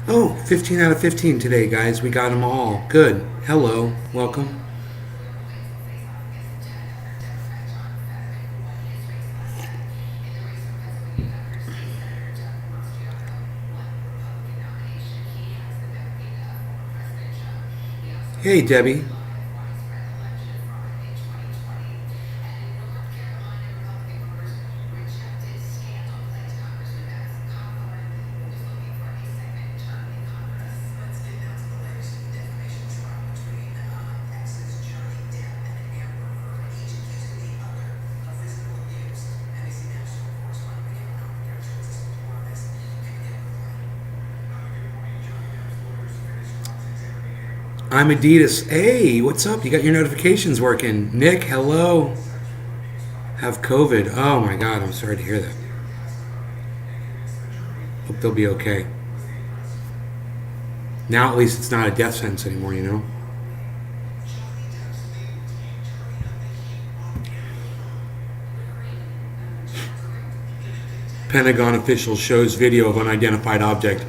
Oh, 15 out of 15 today, guys. We got them all. Good. Hello. Welcome. Hey, Debbie. I'm Adidas. Hey, what's up? You got your notifications working. Nick, hello. Have COVID. Oh my God, I'm sorry to hear that. Hope they'll be okay. Now at least it's not a death sentence anymore, you know? Pentagon official shows video of unidentified object.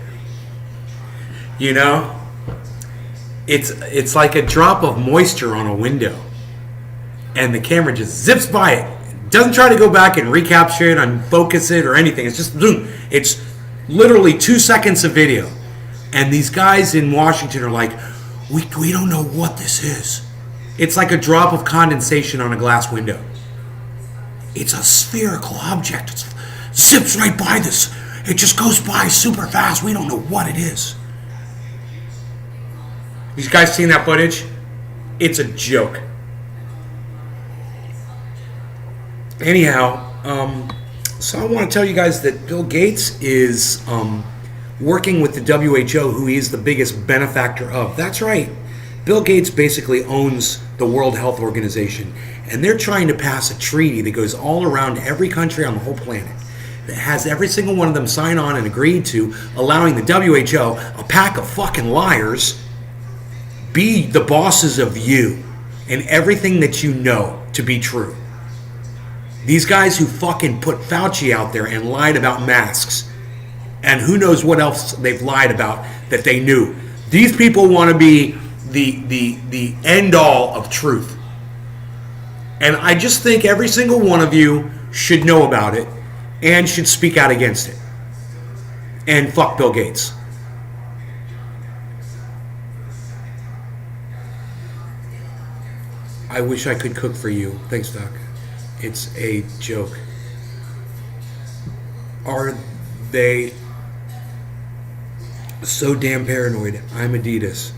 You know? It's like a drop of moisture on a window, and the camera just zips by it. Doesn't try to go back and recapture it, unfocus it, or anything. It's just boom. It's literally 2 seconds of video, and these guys in Washington are like, we don't know what this is. It's like a drop of condensation on a glass window. It's a spherical object. It zips right by this. It just goes by super fast. We don't know what it is. You guys seen that footage? It's a joke. Anyhow, so I want to tell you guys that Bill Gates is working with the WHO, who he is the biggest benefactor of. That's right. Bill Gates basically owns the World Health Organization, and they're trying to pass a treaty that goes all around every country on the whole planet, that has every single one of them sign on and agree to, allowing the WHO, a pack of fucking liars, be the bosses of you and everything that you know to be true. These guys who fucking put Fauci out there and lied about masks, and who knows what else they've lied about that they knew. These people want to be the end all of truth. And I just think every single one of you should know about it and should speak out against it. And fuck Bill Gates. I wish I could cook for you. Thanks, Doc. It's a joke. Are they so damn paranoid? I'm Adidas.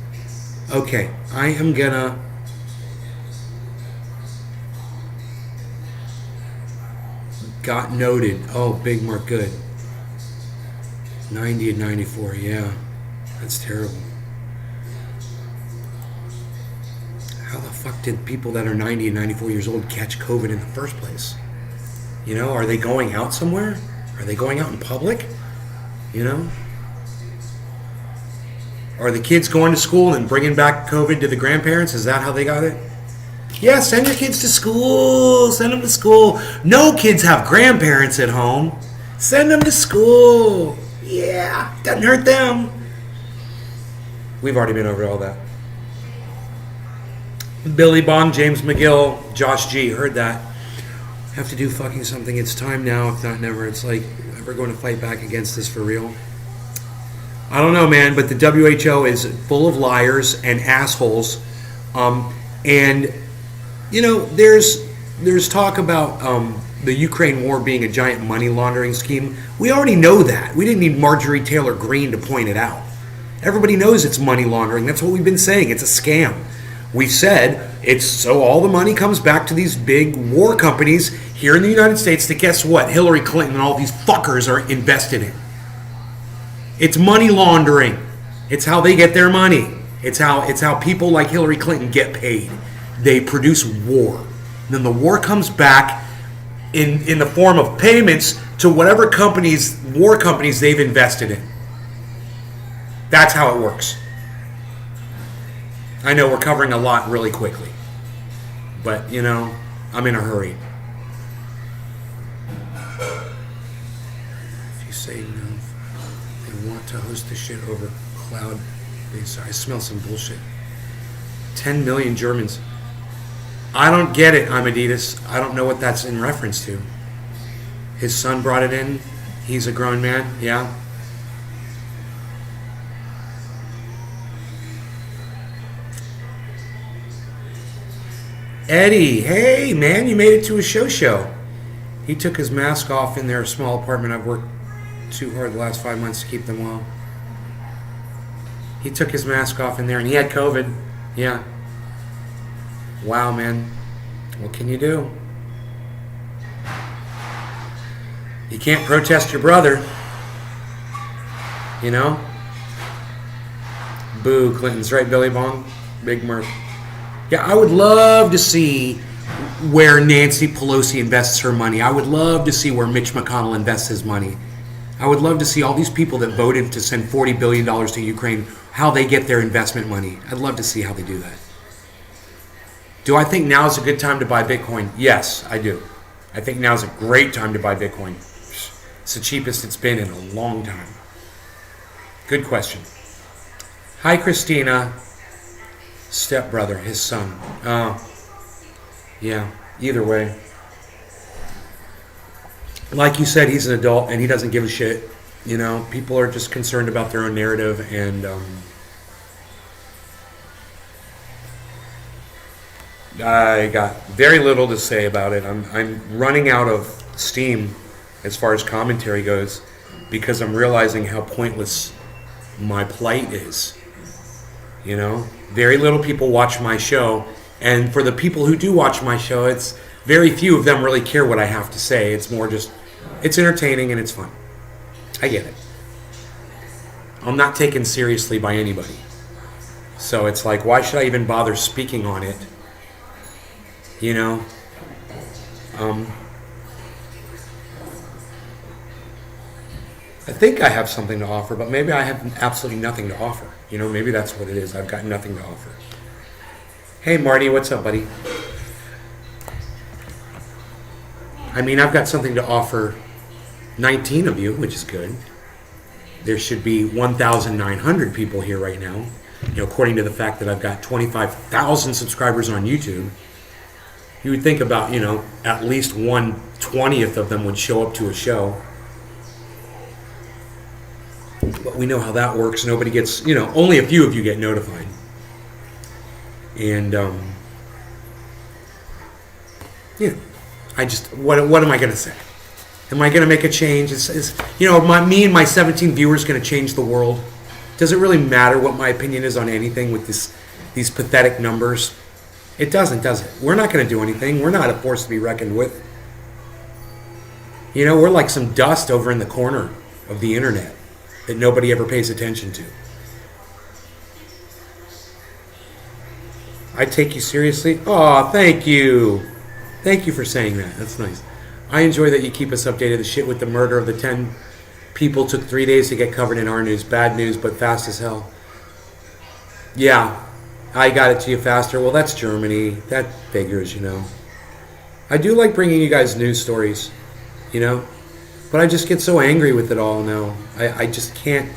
Okay, I am gonna... Got noted. Oh, Big Mark, good. 90 and 94, yeah. That's terrible. How the fuck did people that are 90 and 94 years old catch COVID in the first place? You know, are they going out somewhere? Are they going out in public? You know? Are the kids going to school and bringing back COVID to the grandparents? Is that how they got it? Yeah, send your kids to school. Send them to school. No kids have grandparents at home. Send them to school. Yeah, doesn't hurt them. We've already been over all that. Billy Bond, James McGill, Josh G. Heard that. Have to do fucking something. It's time now, if not never. It's like, we're going to fight back against this for real. I don't know, man, but the WHO is full of liars and assholes. And, you know, there's talk about the Ukraine war being a giant money laundering scheme. We already know that. We didn't need Marjorie Taylor Greene to point it out. Everybody knows it's money laundering. That's what we've been saying. It's a scam. We've said it's so all the money comes back to these big war companies here in the United States that, guess what, Hillary Clinton and all these fuckers are invested in. It's money laundering. It's how they get their money. It's how people like Hillary Clinton get paid. They produce war. And then the war comes back in the form of payments to whatever war companies they've invested in. That's how it works. I know we're covering a lot really quickly, but, you know, I'm in a hurry. If you say no, they want to host this shit over cloud. I smell some bullshit. 10 million Germans. I don't get it, Amadeus. I don't know what that's in reference to. His son brought it in. He's a grown man. Yeah. Eddie, hey man, you made it to a show. He took his mask off in their small apartment. I've worked too hard the last 5 months to keep them well. He took his mask off in there and he had COVID. Yeah. Wow, man. What can you do? You can't protest your brother. You know? Boo, Clinton's right, Billy Bong. Big Murph. Yeah, I would love to see where Nancy Pelosi invests her money. I would love to see where Mitch McConnell invests his money. I would love to see all these people that voted to send $40 billion to Ukraine, how they get their investment money. I'd love to see how they do that. Do I think now is a good time to buy Bitcoin? Yes, I do. I think now is a great time to buy Bitcoin. It's the cheapest it's been in a long time. Good question. Hi, Christina. Stepbrother, his son. Yeah, either way. Like you said, he's an adult and he doesn't give a shit. You know, people are just concerned about their own narrative, and I got very little to say about it. I'm running out of steam as far as commentary goes because I'm realizing how pointless my plight is. You know, very little people watch my show, and for the people who do watch my show, it's very few of them really care what I have to say. It's more just, it's entertaining and it's fun. I get it. I'm not taken seriously by anybody. So it's like, why should I even bother speaking on it? You know? I think I have something to offer, but maybe I have absolutely nothing to offer. You know, maybe that's what it is. I've got nothing to offer. Hey, Marty, what's up, buddy? I mean, I've got something to offer 19 of you, which is good. There should be 1,900 people here right now, you know, according to the fact that I've got 25,000 subscribers on YouTube. You would think about, you know, at least 1/20th of them would show up to a show. But we know how that works. Nobody gets, you know, only a few of you get notified. And, you know, I just, what am I going to say? Am I going to make a change? You know, me and my 17 viewers going to change the world? Does it really matter what my opinion is on anything with these pathetic numbers? It doesn't, does it? We're not going to do anything. We're not a force to be reckoned with. You know, we're like some dust over in the corner of the internet that nobody ever pays attention to. I take you seriously? Oh, thank you. Thank you for saying that. That's nice. I enjoy that you keep us updated. The shit with the murder of the 10 people took 3 days to get covered in our news. Bad news, but fast as hell. Yeah, I got it to you faster. Well, that's Germany. That figures, you know. I do like bringing you guys news stories, you know. But I just get so angry with it all now. I just can't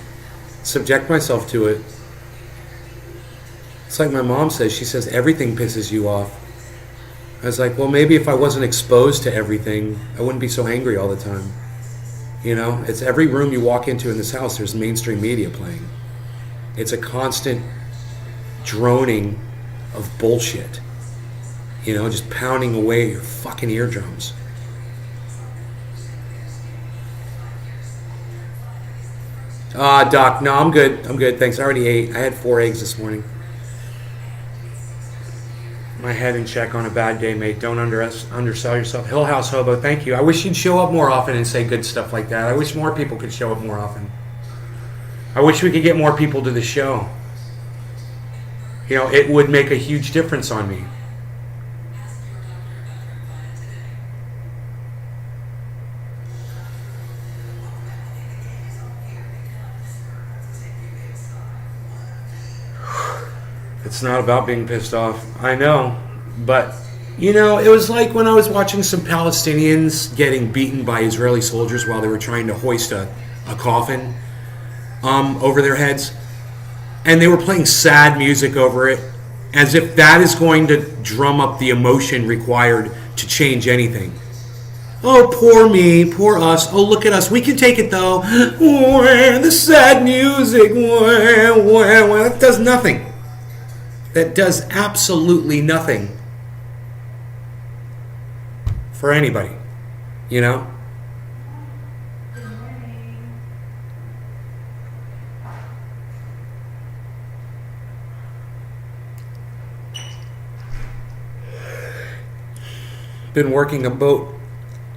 subject myself to it. It's like my mom says. She says everything pisses you off. I was like, well, maybe if I wasn't exposed to everything, I wouldn't be so angry all the time. You know, it's every room you walk into in this house, there's mainstream media playing. It's a constant droning of bullshit. You know, just pounding away at your fucking eardrums. Doc, no, I'm good. I'm good, thanks. I already ate. I had 4 eggs this morning. My head in check on a bad day, mate. Don't undersell yourself. Hill House Hobo, thank you. I wish you'd show up more often and say good stuff like that. I wish more people could show up more often. I wish we could get more people to the show. You know, it would make a huge difference on me. It's not about being pissed off. I know. But, you know, it was like when I was watching some Palestinians getting beaten by Israeli soldiers while they were trying to hoist a coffin. over their heads, and they were playing sad music over it, as if that is going to drum up the emotion required to change anything. Oh, poor me, poor us. Oh, look at us. We can take it, though. The sad music. That does nothing. That does absolutely nothing for anybody, you know? Been working a boat,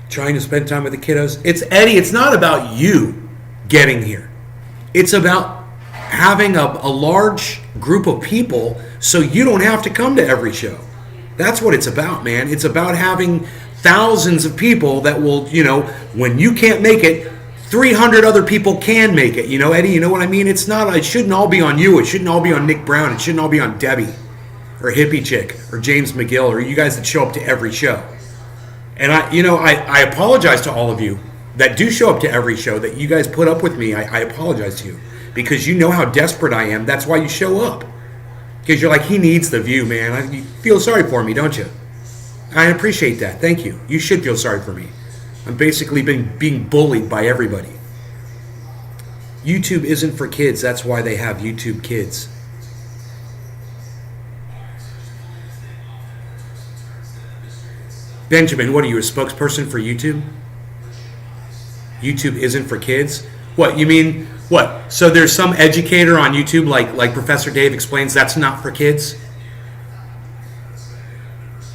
trying to spend time with the kiddos. It's Eddie, it's not about you getting here. It's about having a large group of people so you don't have to come to every show. That's what it's about, man. It's about having thousands of people that will, you know, when you can't make it, 300 other people can make it. You know, Eddie, you know what I mean? It shouldn't all be on you. It shouldn't all be on Nick Brown. It shouldn't all be on Debbie or Hippie Chick or James McGill or you guys that show up to every show. And I apologize to all of you that do show up to every show, that you guys put up with me. I apologize to you because you know how desperate I am. That's why you show up. Because you're like, he needs the view, man. You feel sorry for me, don't you? I appreciate that. Thank you. You should feel sorry for me. I'm basically being bullied by everybody. YouTube isn't for kids. That's why they have YouTube Kids. Benjamin, what are you, a spokesperson for YouTube? YouTube isn't for kids? What, you mean, what? So there's some educator on YouTube, like Professor Dave explains, that's not for kids?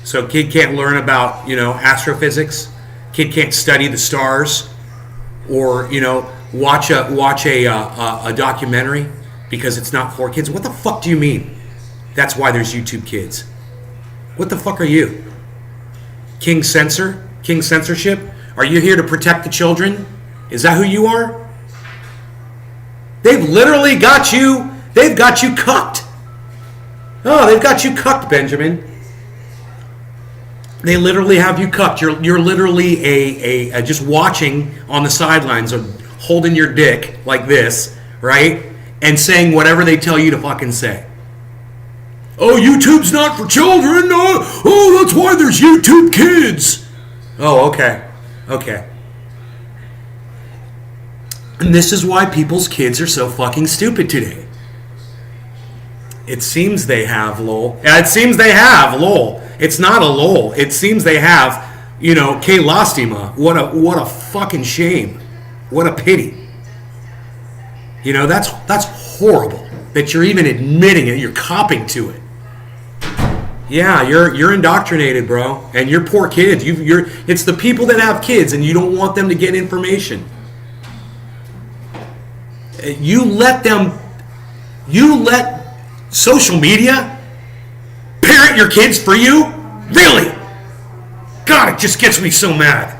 So kid can't learn about, astrophysics? Kid can't study the stars? Or, watch a documentary because it's not for kids? What the fuck do you mean? That's why there's YouTube Kids. What the fuck are you? King Censor? King Censorship? Are you here to protect the children? Is that who you are? They've literally got you, they've got you cucked. Oh, they've got you cucked, Benjamin. They literally have you cucked. You're literally a just watching on the sidelines or holding your dick like this, right? And saying whatever they tell you to fucking say. Oh, YouTube's not for children. Oh, that's why there's YouTube Kids. Oh, okay. Okay. And this is why people's kids are so fucking stupid today. It seems they have, lol. It seems they have, lol. It's not a lol. It seems they have, que lastima. What a fucking shame. What a pity. That's horrible that you're even admitting it. You're copping to it. Yeah, you're indoctrinated, bro. And you're poor kids. It's the people that have kids and you don't want them to get information. You let social media parent your kids for you? Really? God, it just gets me so mad.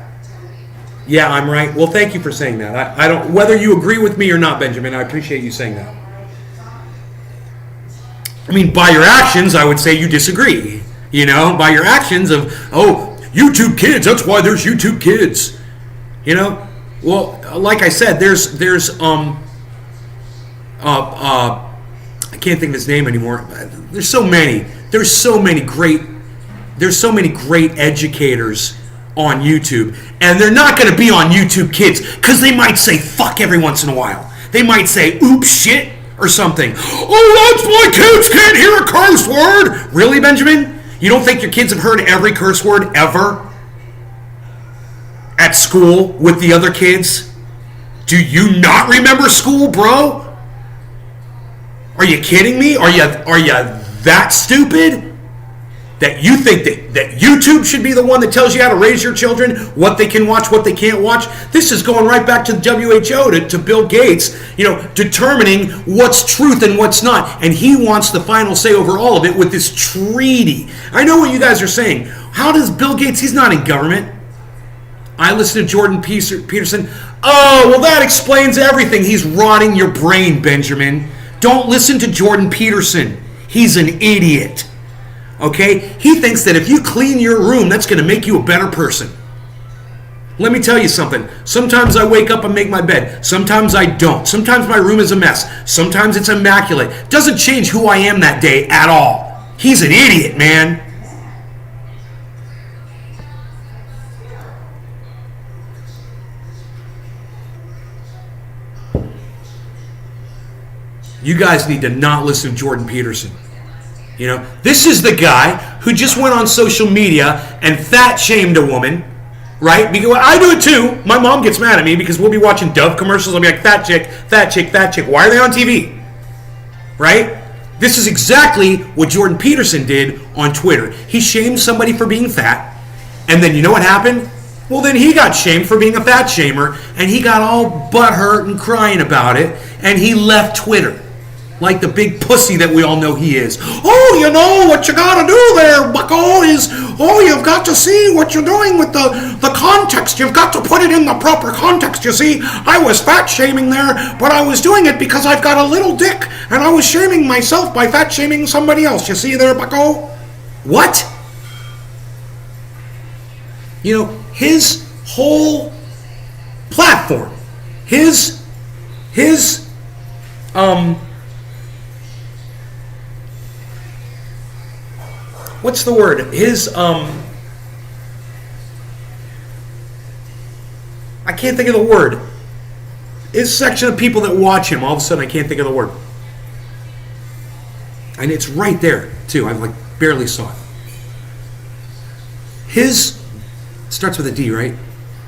Yeah, I'm right. Well, thank you for saying that. I don't, whether you agree with me or not, Benjamin, I appreciate you saying that. I mean, by your actions, I would say you disagree. By your actions of, oh, YouTube Kids, that's why there's YouTube Kids. Well, like I said, there's I can't think of his name anymore. There's so many great educators on YouTube, and they're not going to be on YouTube Kids because they might say fuck every once in a while. They might say oops shit or something. Oh, that's why kids can't hear a curse word. Really, Benjamin? You don't think your kids have heard every curse word ever at school with the other kids? Do you not remember school, bro? Are you kidding me? Are you that stupid that you think that YouTube should be the one that tells you how to raise your children, what they can watch, what they can't watch? This is going right back to the WHO, to Bill Gates, determining what's truth and what's not. And he wants the final say over all of it with this treaty. I know what you guys are saying. How does Bill Gates, he's not in government. I listen to Jordan Peterson. Oh, well, that explains everything. He's rotting your brain, Benjamin. Don't listen to Jordan Peterson. He's an idiot. Okay? He thinks that if you clean your room, that's going to make you a better person. Let me tell you something. Sometimes I wake up and make my bed. Sometimes I don't. Sometimes my room is a mess. Sometimes it's immaculate. Doesn't change who I am that day at all. He's an idiot, man. You guys need to not listen to Jordan Peterson. You know, this is the guy who just went on social media and fat shamed a woman, right? Because I do it too. My mom gets mad at me because we'll be watching Dove commercials. I'll be like, fat chick, fat chick, fat chick. Why are they on TV? Right? This is exactly what Jordan Peterson did on Twitter. He shamed somebody for being fat, and then you know what happened? Well, then he got shamed for being a fat shamer, and he got all butthurt and crying about it, and he left Twitter. Like the big pussy that we all know he is. Oh, you know what you gotta do there, bucko, is, oh, you've got to see what you're doing with the context. You've got to put it in the proper context, you see. I was fat shaming there, but I was doing it because I've got a little dick, and I was shaming myself by fat shaming somebody else. You see there, bucko? What? You know, his whole platform, his what's the word? His, I can't think of the word. His section of people that watch him, all of a sudden I can't think of the word. And it's right there, too. I like barely saw it. His, starts with a D, right?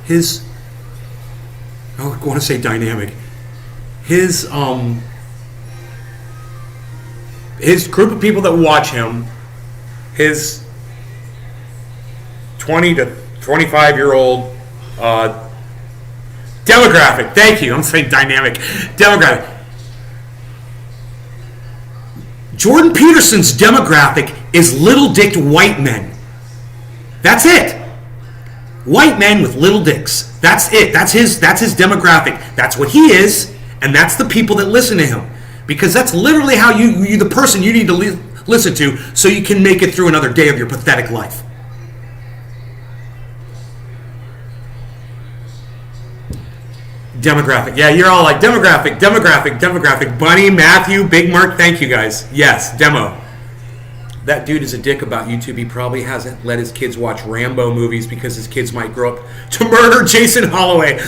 His, I want to say dynamic. His group of people that watch him, his 20 to 25-year-old demographic. Thank you. I'm saying dynamic. Demographic. Jordan Peterson's demographic is little-dicked white men. That's it. White men with little dicks. That's it. That's his demographic. That's what he is, and that's the people that listen to him. Because that's literally how you the person you need to listen to so you can make it through another day of your pathetic life. Demographic. Yeah, you're all like, demographic. Bunny, Matthew, Big Mark, thank you guys. Yes, demo. That dude is a dick about YouTube. He probably hasn't let his kids watch Rambo movies because his kids might grow up to murder Jason Holloway.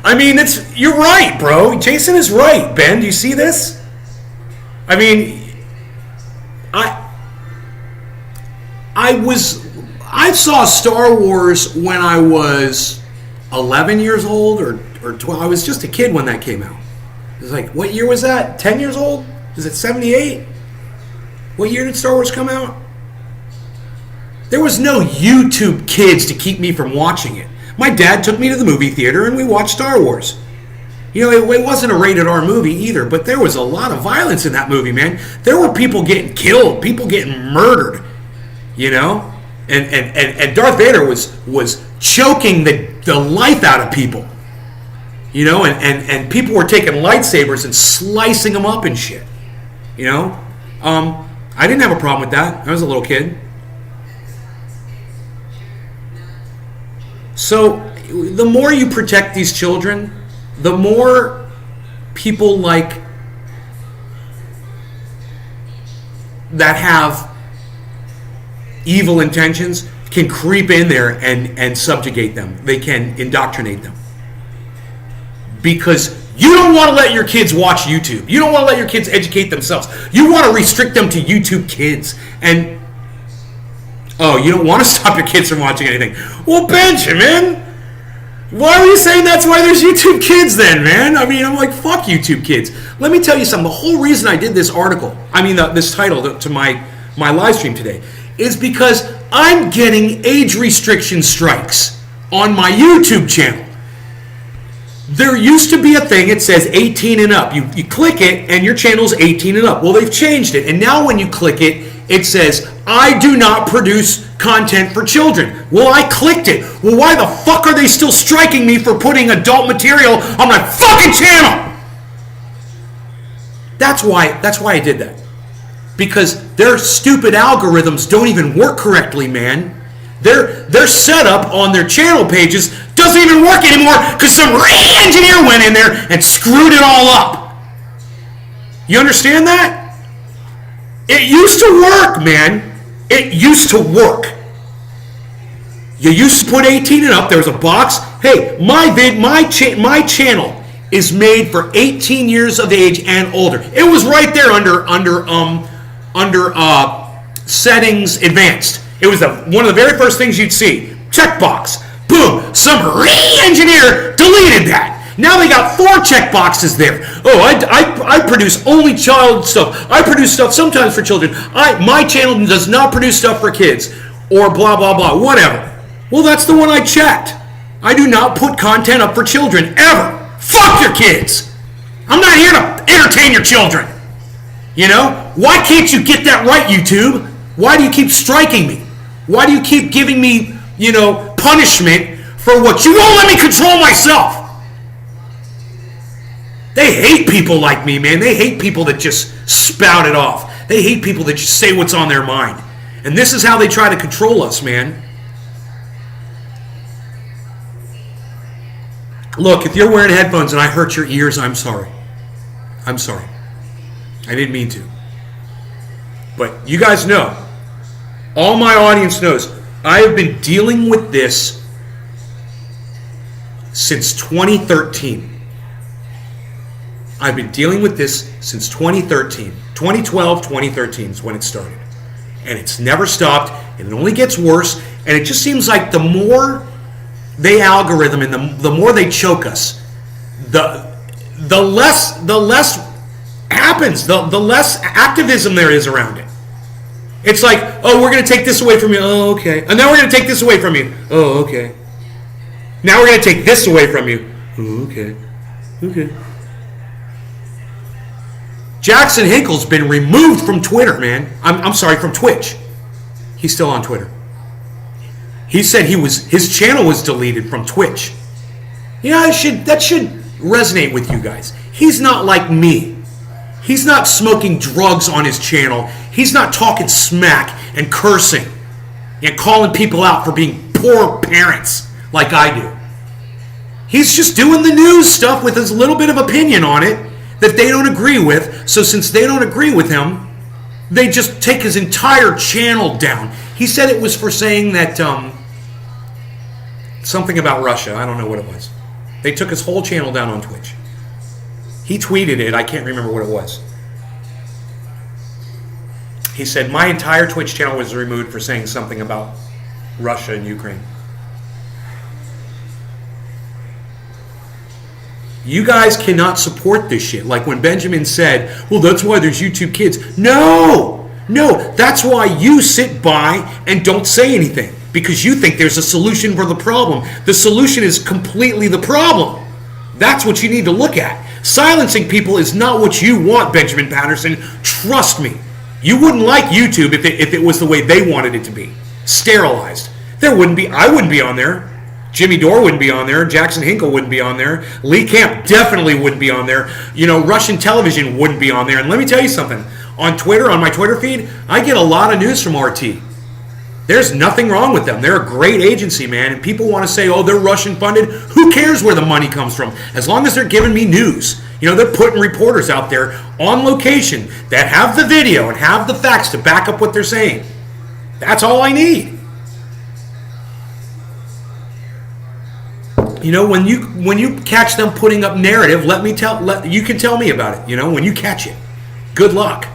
I mean, you're right, bro. Jason is right. Ben, do you see this? I mean, I saw Star Wars when I was 11 years old or 12. I was just a kid when that came out. It was like, what year was that? 10 years old? Is it 78? What year did Star Wars come out? There was no YouTube Kids to keep me from watching it. My dad took me to the movie theater and we watched Star Wars. You know, it wasn't a rated R movie either, but there was a lot of violence in that movie, man. There were people getting killed, people getting murdered, you know? And Darth Vader was choking the life out of people. You know, and people were taking lightsabers and slicing them up and shit. You know? I didn't have a problem with that. I was a little kid. So, the more you protect these children, the more people like that have evil intentions can creep in there and subjugate them. They can indoctrinate them. Because you don't want to let your kids watch YouTube. You don't want to let your kids educate themselves. You want to restrict them to YouTube Kids. And, oh, you don't want to stop your kids from watching anything. Well, Benjamin, why are you saying that's why there's YouTube Kids then, man? I mean, I'm like, fuck YouTube Kids. Let me tell you something. The whole reason I did this article, this title to my live stream today, is because I'm getting age restriction strikes on my YouTube channel. There used to be a thing, it says 18 and up. You click it and your channel's 18 and up. Well, they've changed it. And now when you click it, it says, I do not produce content for children. Well, I clicked it. Well, why the fuck are they still striking me for putting adult material on my fucking channel? That's why I did that. Because their stupid algorithms don't even work correctly, man. They're set up on their channel pages Doesn't even work anymore because some re-engineer went in there and screwed it all up. You understand that? It used to work, man. It used to work. You used to put 18 and up. There was a box. Hey, my channel is made for 18 years of age and older. It was right there under settings advanced. It was one of the very first things you'd see. Checkbox. Boom. Some re-engineer deleted that. Now they got 4 checkboxes there. Oh, I produce only child stuff. I produce stuff sometimes for children. My channel does not produce stuff for kids. Or blah, blah, blah. Whatever. Well, that's the one I checked. I do not put content up for children, ever. Fuck your kids. I'm not here to entertain your children. You know? Why can't you get that right, YouTube? Why do you keep striking me? Why do you keep giving me, punishment for what you won't let me control myself? They hate people like me, man. They hate people that just spout it off. They hate people that just say what's on their mind. And this is how they try to control us, man. Look, if you're wearing headphones and I hurt your ears, I'm sorry. I'm sorry. I didn't mean to. But you guys know, all my audience knows, I have been dealing with this since 2013. I've been dealing with this since 2013. 2012, 2013 is when it started. And it's never stopped, and it only gets worse, and it just seems like the more they algorithm and the more they choke us, the less happens, the less activism there is around it. It's like, oh, we're going to take this away from you. Oh, okay. And now we're going to take this away from you. Oh, okay. Now we're going to take this away from you. Oh, okay. Okay. Jackson Hinkle's been removed from Twitter, man. I'm sorry, from Twitch. He's still on Twitter. He said his channel was deleted from Twitch. Yeah, that should resonate with you guys. He's not like me. He's not smoking drugs on his channel. He's not talking smack and cursing and calling people out for being poor parents like I do. He's just doing the news stuff with his little bit of opinion on it that they don't agree with. So since they don't agree with him, they just take his entire channel down. He said it was for saying that something about Russia. I don't know what it was. They took his whole channel down on Twitch. He tweeted it. I can't remember what it was. He said, my entire Twitch channel was removed for saying something about Russia and Ukraine. You guys cannot support this shit. Like when Benjamin said, well, that's why there's YouTube Kids. No, that's why you sit by and don't say anything. Because you think there's a solution for the problem. The solution is completely the problem. That's what you need to look at. Silencing people is not what you want, Benjamin Patterson. Trust me. You wouldn't like YouTube if it was the way they wanted it to be. Sterilized. I wouldn't be on there. Jimmy Dore wouldn't be on there. Jackson Hinkle wouldn't be on there. Lee Camp definitely wouldn't be on there. Russian television wouldn't be on there. And let me tell you something. On Twitter, on my Twitter feed, I get a lot of news from RT. There's nothing wrong with them. They're a great agency, man. And people want to say, oh, they're Russian funded. Who cares where the money comes from? As long as they're giving me news. They're putting reporters out there on location that have the video and have the facts to back up what they're saying. That's all I need. When you catch them putting up narrative, you can tell me about it. When you catch it, good luck.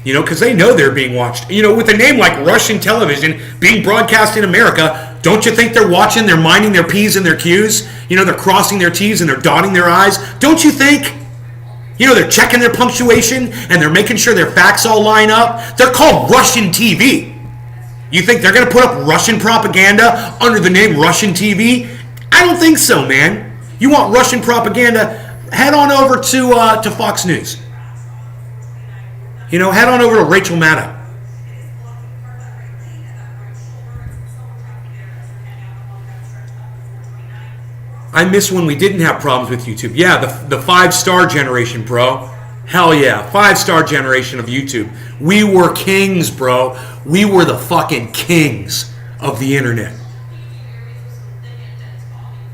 Because they know they're being watched. With a name like Russian television being broadcast in America, don't you think they're watching? They're minding their P's and their Q's. They're crossing their T's and they're dotting their I's. Don't you think? They're checking their punctuation and they're making sure their facts all line up. They're called Russian TV. You think they're going to put up Russian propaganda under the name Russian TV? I don't think so, man. You want Russian propaganda? Head on over to Fox News. Head on over to Rachel Maddow. I miss when we didn't have problems with YouTube. Yeah, the 5-star generation, bro. Hell yeah, 5-star generation of YouTube. We were kings, bro. We were the fucking kings of the internet.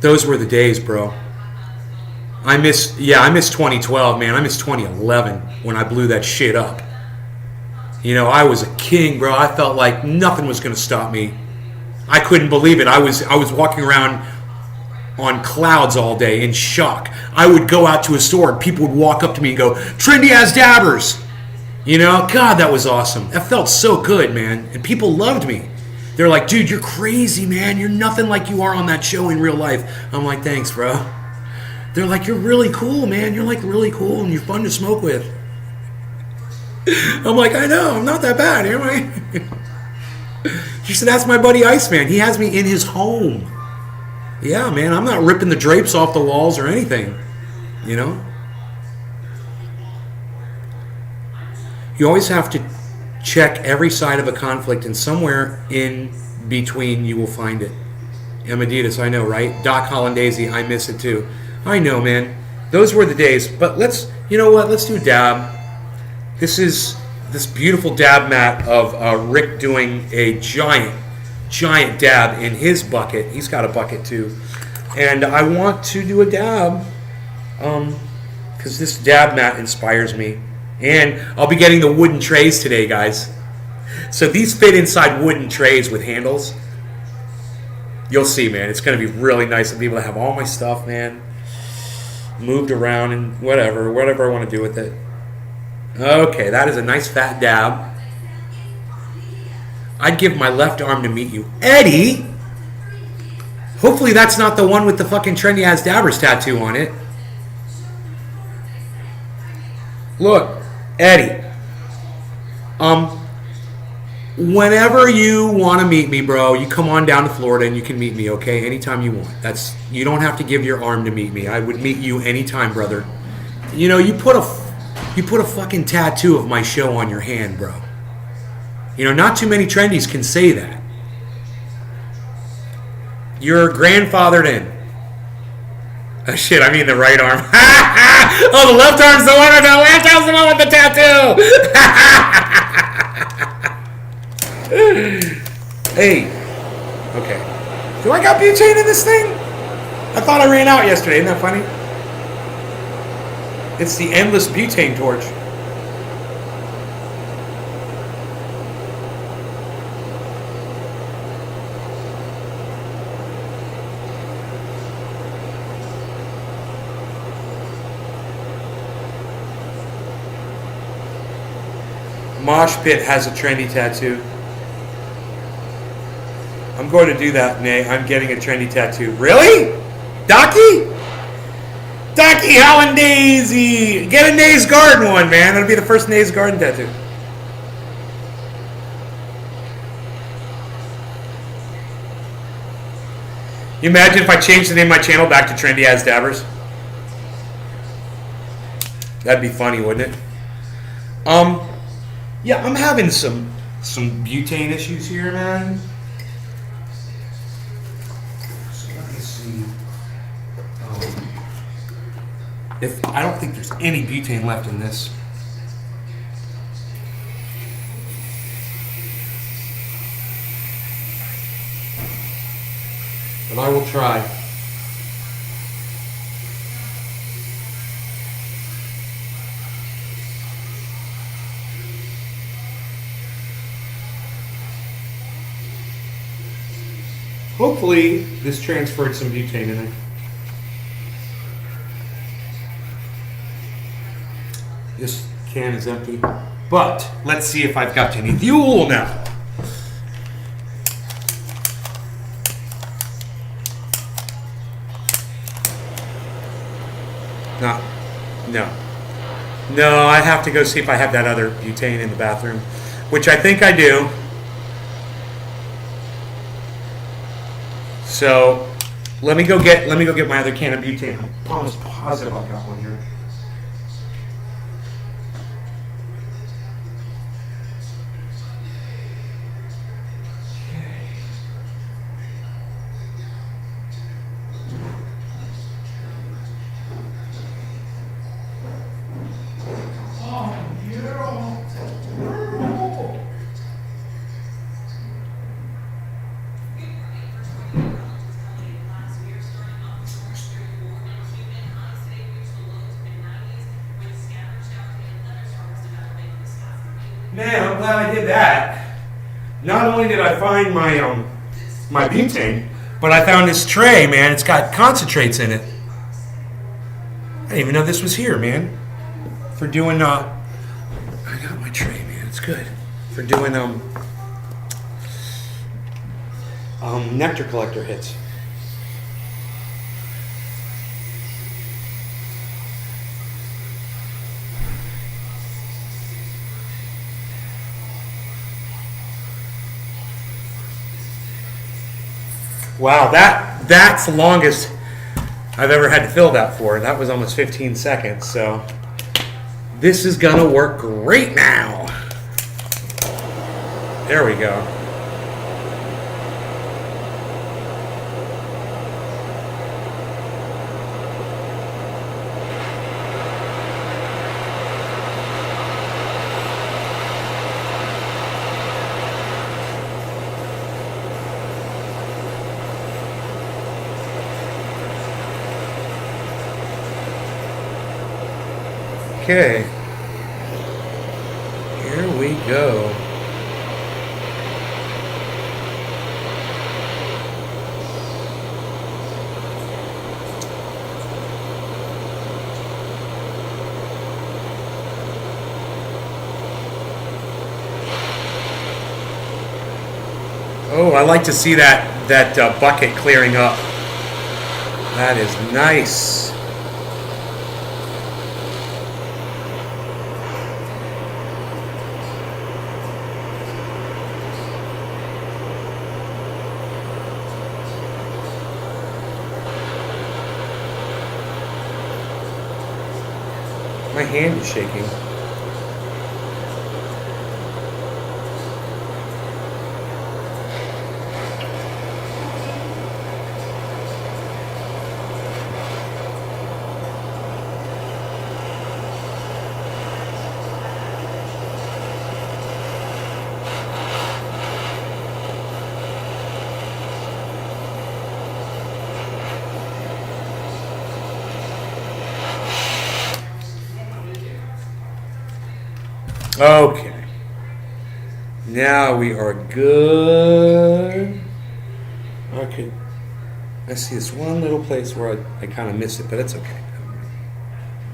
Those were the days, bro. I miss 2012, man. I miss 2011 when I blew that shit up. You know, I was a king, bro. I felt like nothing was going to stop me. I couldn't believe it. I was walking around on clouds all day in shock. I would go out to a store and people would walk up to me and go, "Trendy as dabbers." You know, God, that was awesome. That felt so good, man. And people loved me. They're like, "Dude, you're crazy, man. You're nothing like you are on that show in real life." I'm like, "Thanks, bro." They're like, "You're really cool, man. You're like really cool and you're fun to smoke with." I'm like, "I know. I'm not that bad, am I?" She said, "That's my buddy Iceman. He has me in his home." Yeah, man. I'm not ripping the drapes off the walls or anything. You know? You always have to check every side of a conflict, and somewhere in between you will find it. Amaditas, I know, right? Doc Hollandaise, I miss it too. I know, man. Those were the days. But you know what? Let's do a dab. This is this beautiful dab mat of Rick doing a giant dab in his bucket. He's got a bucket too. And I want to do a dab because this dab mat inspires me. And I'll be getting the wooden trays today, guys. So these fit inside wooden trays with handles. You'll see, man. It's going to be really nice to be able to have all my stuff, man, moved around and whatever I want to do with it. Okay, that is a nice fat dab. I'd give my left arm to meet you. Eddie! Hopefully that's not the one with the fucking Trendy Ass Dabbers tattoo on it. Look, Eddie. Whenever you want to meet me, bro, you come on down to Florida and you can meet me, okay? Anytime you want. You don't have to give your arm to meet me. I would meet you anytime, brother. You know, you put a fucking tattoo of my show on your hand, bro. You know, not too many trendies can say that. You're grandfathered in. Oh, shit, I mean the right arm. Oh, the left arm's the one, or the left arm's the one with the tattoo. Hey. Okay. Do I got butane in this thing? I thought I ran out yesterday. Isn't that funny? It's the endless butane torch. Mosh Pit has a trendy tattoo. I'm going to do that, Nay. I'm getting a trendy tattoo. Really? Docky? Docky Hollandaise! Get a Nay's Garden one, man. That'll be the first Nay's Garden tattoo. You imagine if I changed the name of my channel back to Trendy As Dabbers? That'd be funny, wouldn't it? Yeah, I'm having some butane issues here, man. So let me see. If I don't think there's any butane left in this. But I will try. Hopefully, this transferred some butane in it. This can is empty. But, let's see if I've got any fuel now. No, I have to go see if I have that other butane in the bathroom, which I think I do. So let me go get my other can of butane. I'm almost positive I've got one here. Man, I'm glad I did that. Not only did I find my my butane, but I found this tray, man. It's got concentrates in it. I didn't even know this was here, man. For doing I got my tray, man. It's good. For doing nectar collector hits. Wow, that's the longest I've ever had to fill that for. That was almost 15 seconds, so this is gonna work great now. There we go. Okay, here we go. Oh, I like to see that bucket clearing up. That is nice. My hand is shaking. Okay. Now we are good. Okay. I see this one little place where I kind of missed it, but it's okay.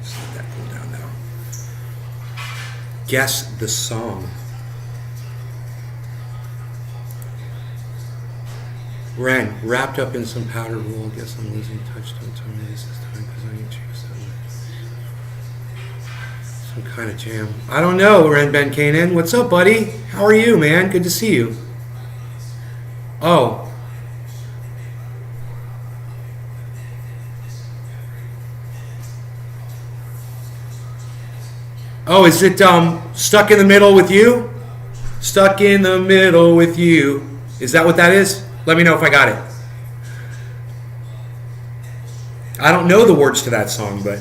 Just let that cool down now. Guess the song. Ren, wrapped up in some powdered wool. Guess I'm losing touch. Don't tell me this time because I need to choose something. Some kind of jam. I don't know, Ren Ben Kanan. What's up, buddy? How are you, man? Good to see you. Oh. Oh, is it Stuck in the Middle with You? Stuck in the Middle with You. Is that what that is? Let me know if I got it. I don't know the words to that song, but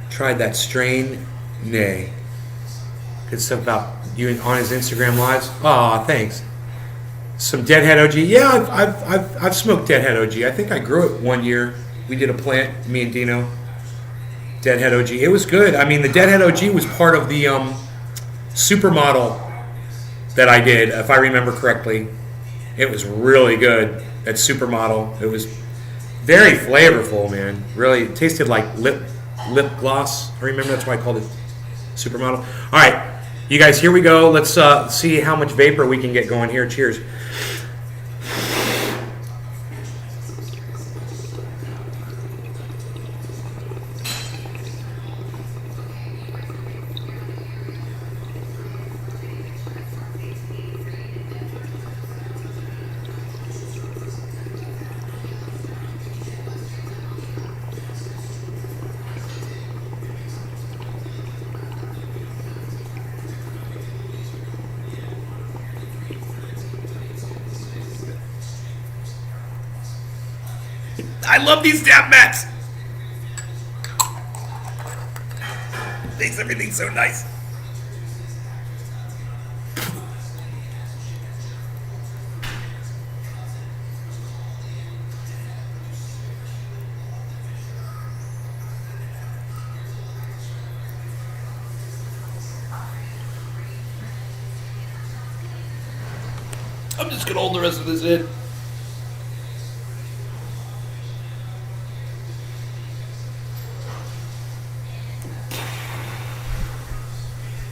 tried that Strain Nay. Good stuff about you on his Instagram lives. Aw, thanks. Some Deadhead OG. Yeah, I've smoked Deadhead OG. I think I grew it one year. We did a plant, me and Dino. Deadhead OG. It was good. I mean, the Deadhead OG was part of the supermodel that I did, if I remember correctly. It was really good. That supermodel. It was very flavorful, man. Really, it tasted like lip gloss. I remember that's why I called it supermodel. All right, you guys, here we go. Let's see how much vapor we can get going here. Cheers. I love these dab mats. Makes everything so nice. I'm just gonna hold the rest of this in.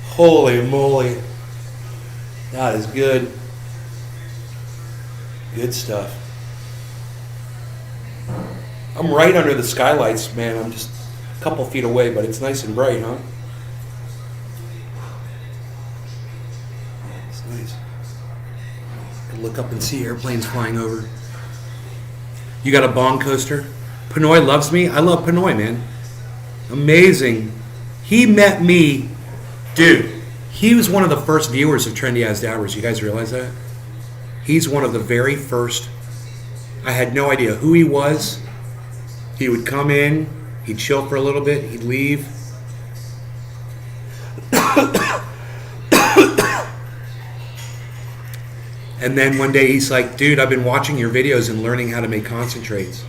Holy moly. That is good. Good stuff. I'm right under the skylights, man. I'm just a couple feet away, but it's nice and bright, huh? It's nice. I can look up and see airplanes flying over. You got a bong coaster? Pinoy loves me. I love Pinoy, man. Amazing. He met me, dude. He was one of the first viewers of Trendy As Dabbers. You guys realize that? He's one of the very first. I had no idea who he was. He would come in, he'd chill for a little bit, he'd leave. And then one day he's like, dude, I've been watching your videos and learning how to make concentrates.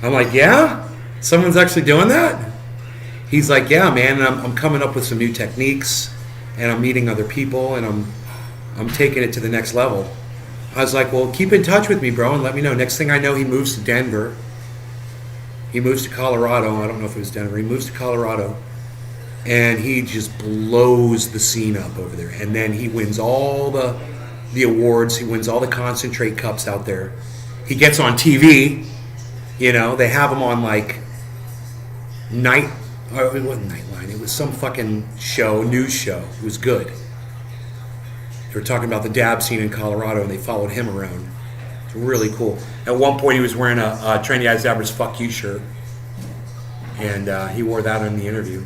I'm like, yeah? Someone's actually doing that? He's like, yeah, man, and I'm coming up with some new techniques, and I'm meeting other people, and I'm taking it to the next level. I was like, well, keep in touch with me, bro, and let me know. Next thing I know, he moves to Denver. He moves to Colorado. I don't know if it was Denver. He moves to Colorado, and he just blows the scene up over there. And then he wins all the awards. He wins all the concentrate cups out there. He gets on TV. You know, they have him on like night. Or it wasn't Nightline. It was some fucking show, news show. It was good. They were talking about the dab scene in Colorado, and they followed him around. It's really cool. At one point, he was wearing a Trendy As Dabbers "Fuck You" shirt, and he wore that in the interview.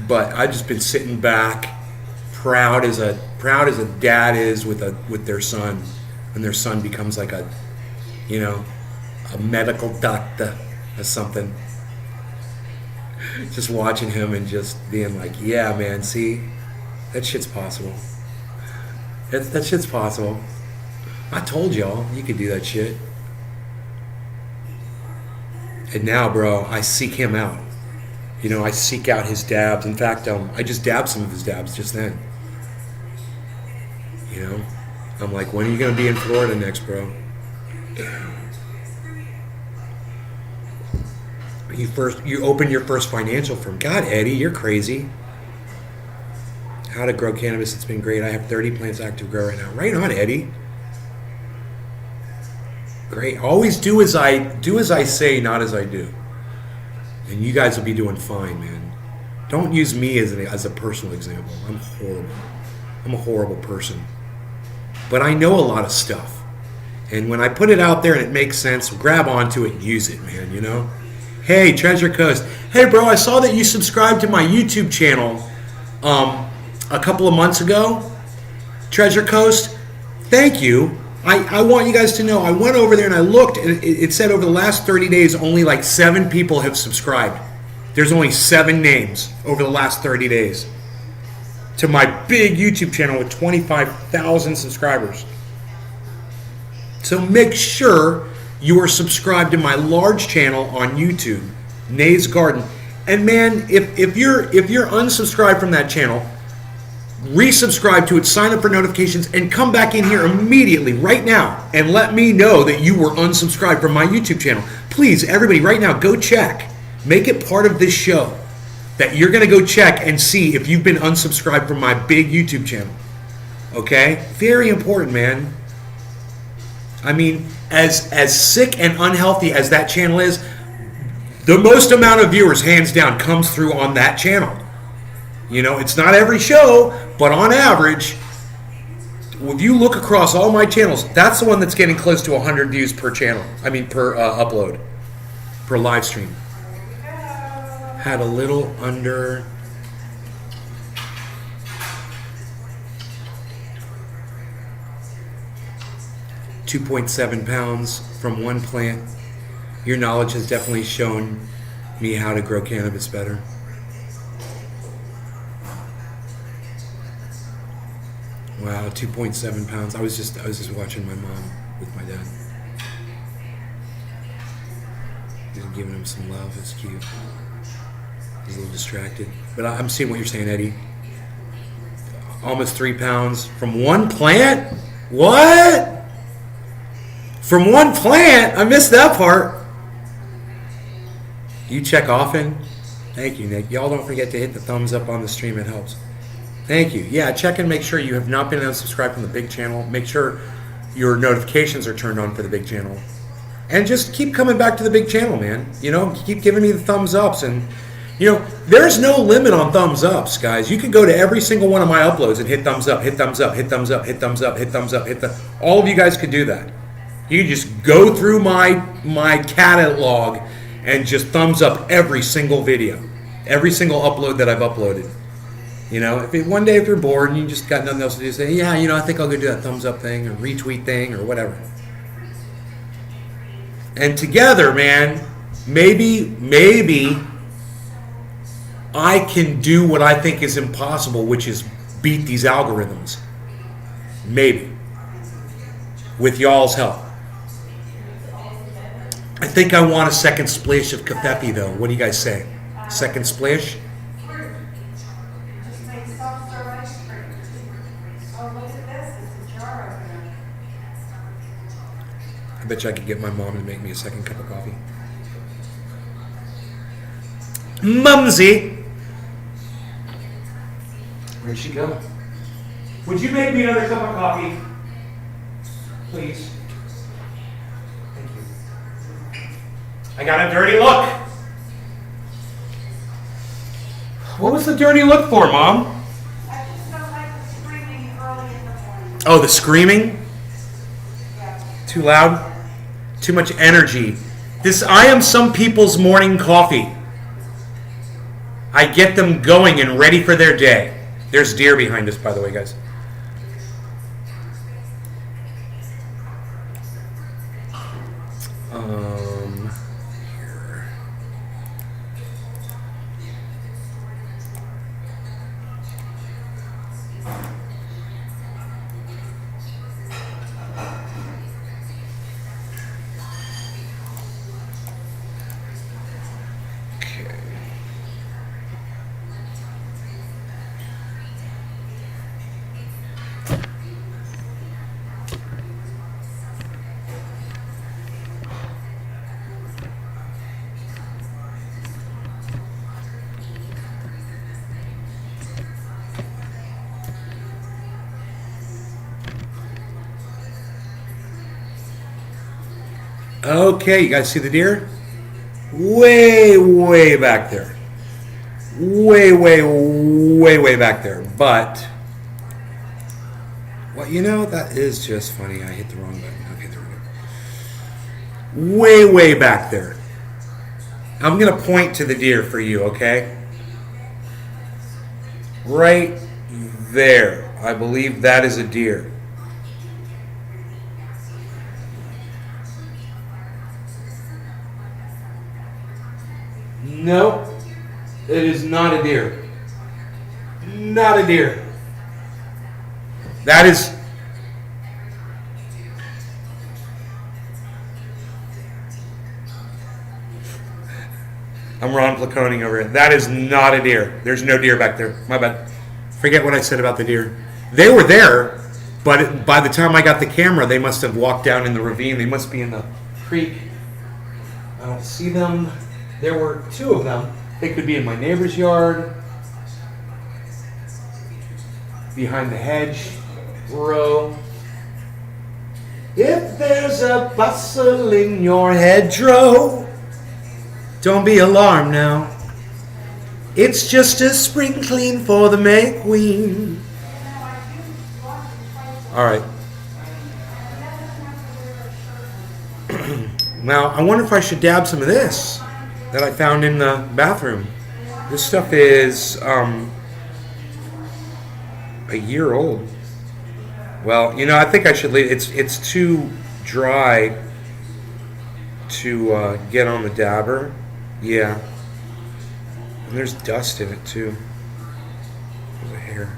But I've just been sitting back, proud as a dad is with their son, when their son becomes like a medical doctor or something. Just watching him and just being like, yeah, man, see, that shit's possible. That shit's possible. I told y'all you could do that shit. And now, bro, I seek him out. You know, I seek out his dabs. In fact, I just dabbed some of his dabs just then. You know, I'm like, when are you gonna be in Florida next, bro? You open your first financial firm. God, Eddie, you're crazy. How to grow cannabis? It's been great. I have 30 plants active grow right now. Right on, Eddie. Great. Always do as I say, not as I do. And you guys will be doing fine, man. Don't use me as a personal example. I'm horrible. I'm a horrible person. But I know a lot of stuff. And when I put it out there and it makes sense, grab onto it and use it, man, you know? Hey, Treasure Coast. Hey, bro, I saw that you subscribed to my YouTube channel a couple of months ago. Treasure Coast, thank you. I want you guys to know, I went over there and I looked, and it said over the last 30 days, only like 7 people have subscribed. There's only 7 names over the last 30 days to my big YouTube channel with 25,000 subscribers. So make sure you are subscribed to my large channel on YouTube, Nay's Garden. And man, if you're unsubscribed from that channel, resubscribe to it, sign up for notifications, and come back in here immediately, right now, and let me know that you were unsubscribed from my YouTube channel. Please, everybody, right now, go check. Make it part of this show that you're going to go check and see if you've been unsubscribed from my big YouTube channel. Okay? Very important, man. I mean, as sick and unhealthy as that channel is, the most amount of viewers, hands down, comes through on that channel. You know, it's not every show, but on average, if you look across all my channels, that's the one that's getting close to 100 views per channel. I mean, per upload, per live stream. Had a little under 2.7 pounds from one plant. Your knowledge has definitely shown me how to grow cannabis better. Wow, 2.7 pounds. I was just watching my mom with my dad. Just giving him some love. It's cute. was a little distracted. But I'm seeing what you're saying, Eddie. Almost 3 pounds from one plant? What? From one plant? I missed that part. You check often? Thank you, Nick. Y'all don't forget to hit the thumbs up on the stream. It helps. Thank you. Yeah, check and make sure you have not been unsubscribed from the big channel. Make sure your notifications are turned on for the big channel. And just keep coming back to the big channel, man. You know, keep giving me the thumbs ups. And, you know, there's no limit on thumbs ups, guys. You can go to every single one of my uploads and hit thumbs up, hit thumbs up, hit thumbs up, hit thumbs up, hit thumbs up, all of you guys could do that. You can just go through my catalog and just thumbs up every single video, every single upload that I've uploaded. You know, one day if you're bored and you just got nothing else to do, say, yeah, you know, I think I'll go do that thumbs up thing or retweet thing or whatever. And together, man, maybe I can do what I think is impossible, which is beat these algorithms. Maybe. With y'all's help. I think I want a second splash of Cafepi, though. What do you guys say? Second splash? I bet you I could get my mom to make me a second cup of coffee. Mumsy! Where'd she go? Would you make me another cup of coffee? Please. Thank you. I got a dirty look. What was the dirty look for, Mom? I just don't like the screaming early in the morning. Oh, the screaming? Yeah. Too loud? Too much energy. I am some people's morning coffee. I get them going and ready for their day. There's deer behind us, by the way, guys. Here. Okay. Okay, you guys see the deer? Way back there. Way back there. But, well, you know, that is just funny. I hit the wrong button. Okay, there we go. Way back there. I'm going to point to the deer for you, okay? Right there. I believe that is a deer. Nope, it is not a deer. Not a deer. That is... I'm Ron Placoni over here. That is not a deer. There's no deer back there. My bad. Forget what I said about the deer. They were there, but by the time I got the camera, they must have walked down in the ravine. They must be in the creek. I don't see them. There were 2 of them. They could be in my neighbor's yard, behind the hedge row. If there's a bustle in your hedgerow, don't be alarmed now. It's just a spring clean for the May Queen. All right. Now, I wonder if I should dab some of this that I found in the bathroom. This stuff is a year old. Well, you know, I think I should leave. It's too dry to get on the dabber. Yeah. And there's dust in it too. There's a hair.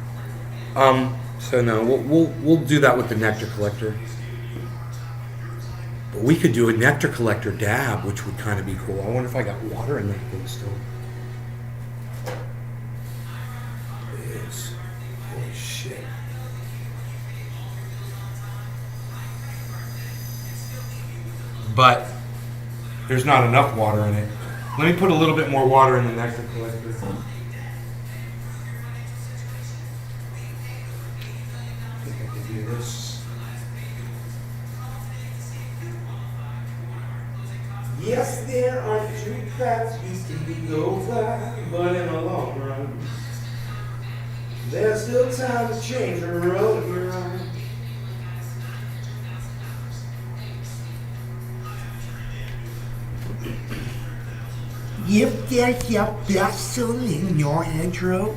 So no, we'll do that with the nectar collector. But we could do a nectar collector dab, which would kind of be cool. I wonder if I got water in that thing still. but there's not enough water in it. Let me put a little bit more water in the nectar collector. I think I can do this. Yes, there are two paths we can go fly, but in the long run, there's still time to change the road you're on. If there's a vessel in your hedgerow,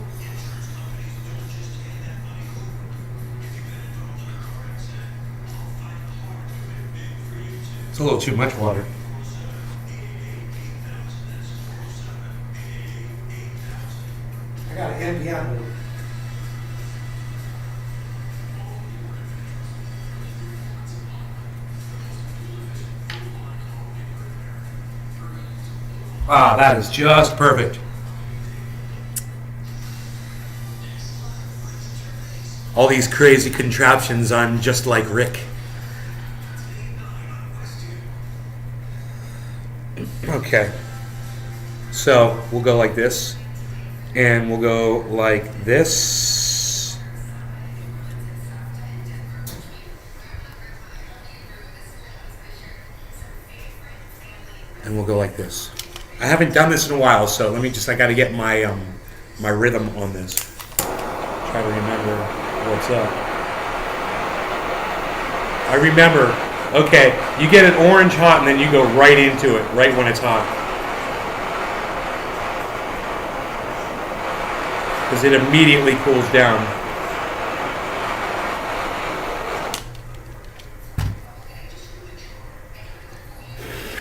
it's a little too much water. I got an empty out. Ah, that is just perfect. All these crazy contraptions, I'm just like Rick. Okay. So we'll go like this. And we'll go like this. And we'll go like this. I haven't done this in a while, so let me just, I got to get my my rhythm on this. Try to remember what's up. I remember, okay, you get an orange hot and then you go right into it, right when it's hot. Because it immediately cools down.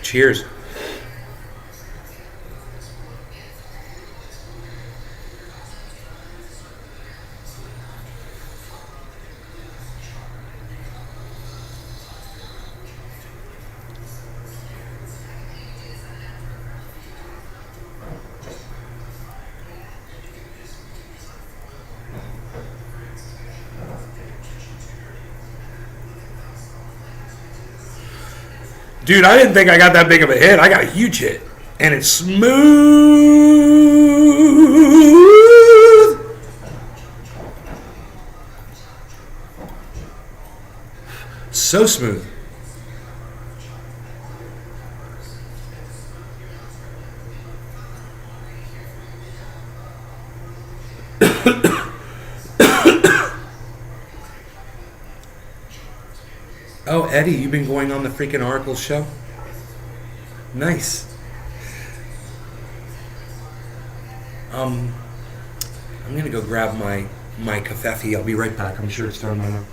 Cheers. Dude, I didn't think I got that big of a hit. I got a huge hit. And it's smooth. So smooth. Oh, Eddie, you've been going on the freaking Oracle show? Nice. I'm gonna go grab my cafefe. I'll be right back. I'm sure it's thrown my mouth.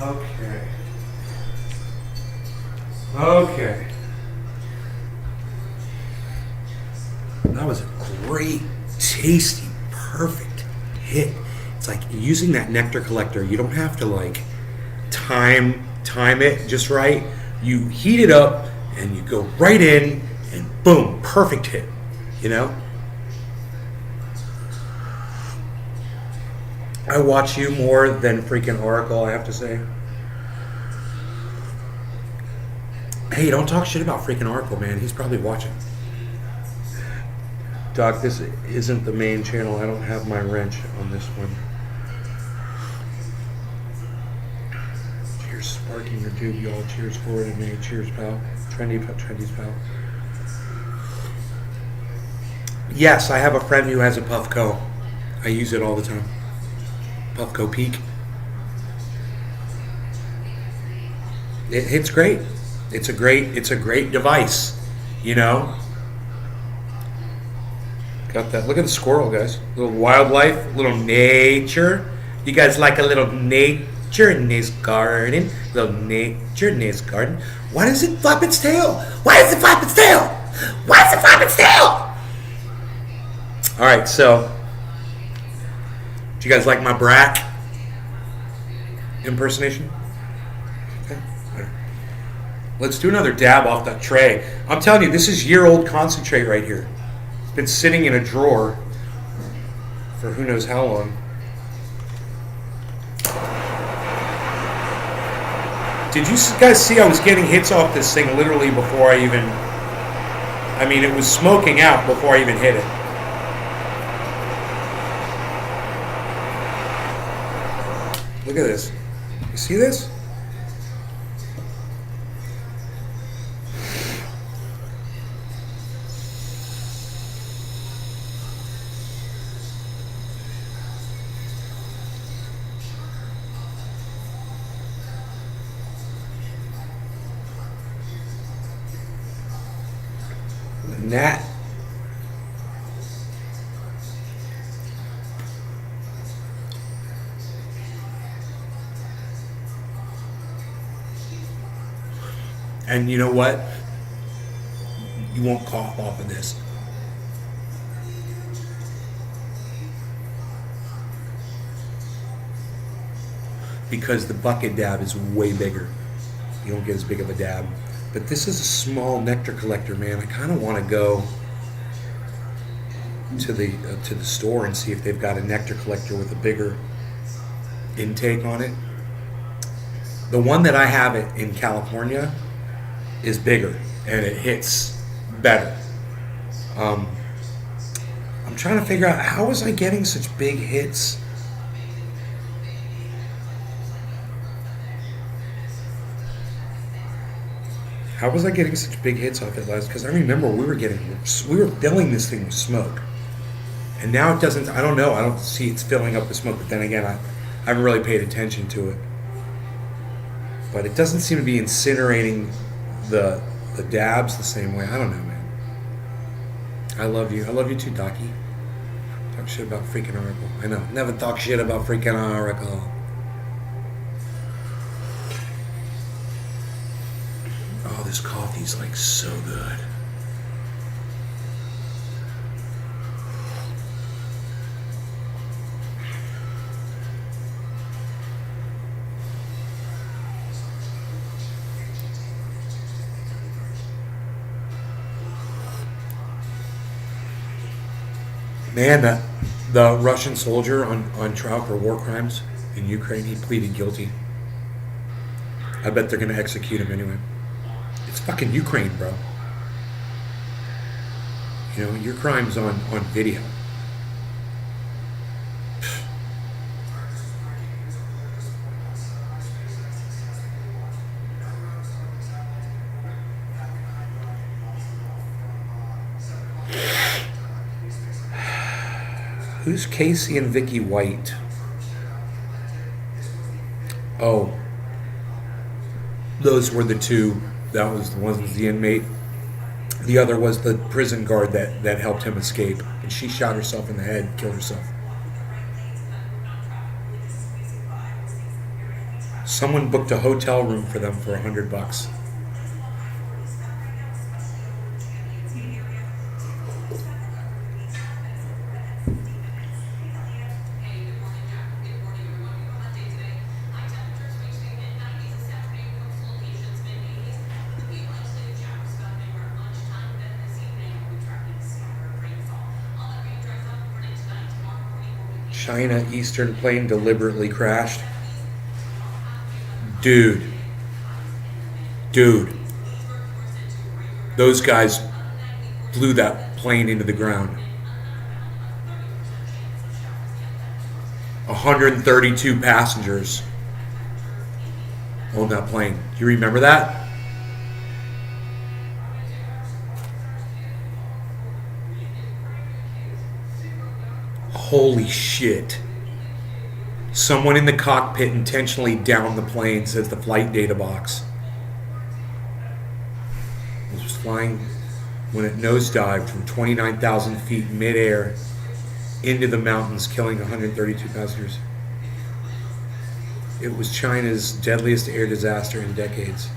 Okay. Okay. That was a great, tasty, perfect hit. It's like using that nectar collector. You don't have to like time it just right. You heat it up and you go right in and boom, perfect hit. You know? I watch you more than freaking Oracle, I have to say. Hey, don't talk shit about freaking Oracle, man. He's probably watching. Doc, this isn't the main channel. I don't have my wrench on this one. Cheers, sparking your tube, y'all. Cheers for it, man. Cheers, pal. Trendy's pal. Yes, I have a friend who has a Puffco. I use it all the time. Puffco Peak. It's great. It's a great device. You know. Got that. Look at the squirrel, guys. Little wildlife, little nature. You guys like a little nature in this garden? Little nature in this garden. Why does it flap its tail? Why does it flap its tail? Why does it flap its tail? All right, so do you guys like my brat impersonation? Okay. All right. Let's do another dab off that tray. I'm telling you, this is year-old concentrate right here. Been sitting in a drawer for who knows how long. Did you guys see I was getting hits off this thing literally before I even... I mean, it was smoking out before I even hit it. Look at this. You see this? That and you know what? You won't cough off of this. Because the bucket dab is way bigger. You don't get as big of a dab. But this is a small nectar collector, man. I kind of want to go to the store and see if they've got a nectar collector with a bigger intake on it. The one that I have in California is bigger and it hits better. I'm trying to figure out, how was I getting such big hits? How was I getting such big hits off it last? Because I remember we were filling this thing with smoke, and now it doesn't. I don't know. I don't see it's filling up with smoke. But then again, I haven't really paid attention to it. But it doesn't seem to be incinerating the dabs the same way. I don't know, man. I love you. I love you too, Docky. Talk shit about freaking Oracle. I know. Never talk shit about freaking Oracle. Oh, this coffee's like so good. Man, the Russian soldier on trial for war crimes in Ukraine, he pleaded guilty. I bet they're going to execute him anyway. It's fucking Ukraine, bro. You know, your crime's on video. Who's Casey and Vicky White? Oh, those were the two. That was the one was the inmate. The other was the prison guard that helped him escape. And she shot herself in the head, killed herself. Someone booked a hotel room for them for $100. China Eastern plane deliberately crashed. Dude. Those guys flew that plane into the ground. 132 passengers on that plane. Do you remember that? Holy shit. Someone in the cockpit intentionally downed the plane, says the flight data box. It was flying when it nosedived from 29,000 feet midair into the mountains, killing 132 passengers. It was China's deadliest air disaster in decades.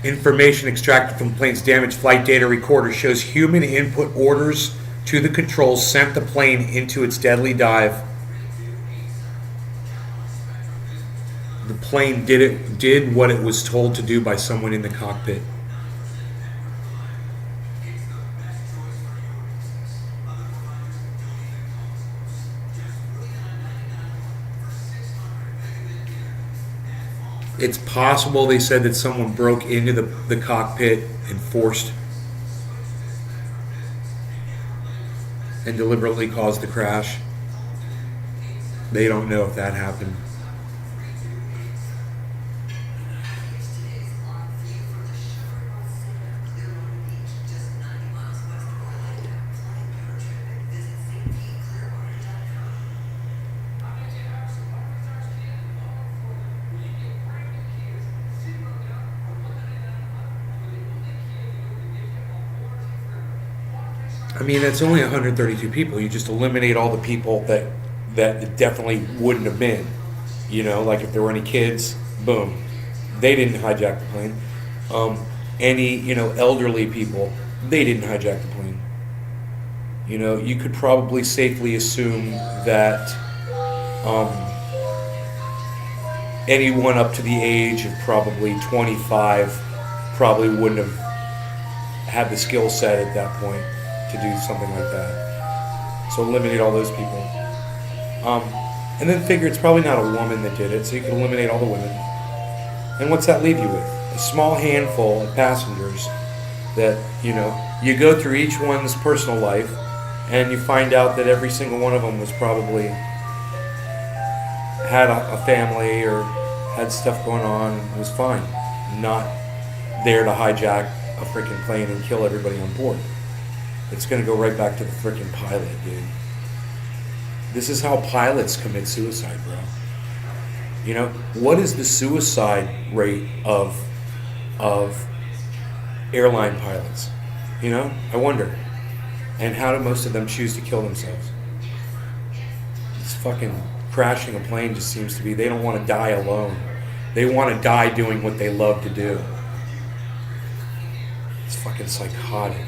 Information extracted from the plane's damaged flight data recorder shows human input orders to the controls sent the plane into its deadly dive. The plane did what it was told to do by someone in the cockpit. It's possible, they said, that someone broke into the cockpit and forced and deliberately caused the crash. They don't know if that happened. I mean, that's only 132 people. You just eliminate all the people that definitely wouldn't have been. You know, like if there were any kids, boom, they didn't hijack the plane. Any, elderly people, they didn't hijack the plane. You know, you could probably safely assume that anyone up to the age of probably 25 probably wouldn't have had the skill set at that point to do something like that. So eliminate all those people. And then figure it's probably not a woman that did it, so you can eliminate all the women. And what's that leave you with? A small handful of passengers that, you go through each one's personal life and you find out that every single one of them was probably had a family or had stuff going on and was fine. Not there to hijack a freaking plane and kill everybody on board. It's going to go right back to the freaking pilot, dude. This is how pilots commit suicide, bro. What is the suicide rate of airline pilots? I wonder. And how do most of them choose to kill themselves? It's fucking crashing a plane just seems to be, they don't want to die alone. They want to die doing what they love to do. It's fucking psychotic.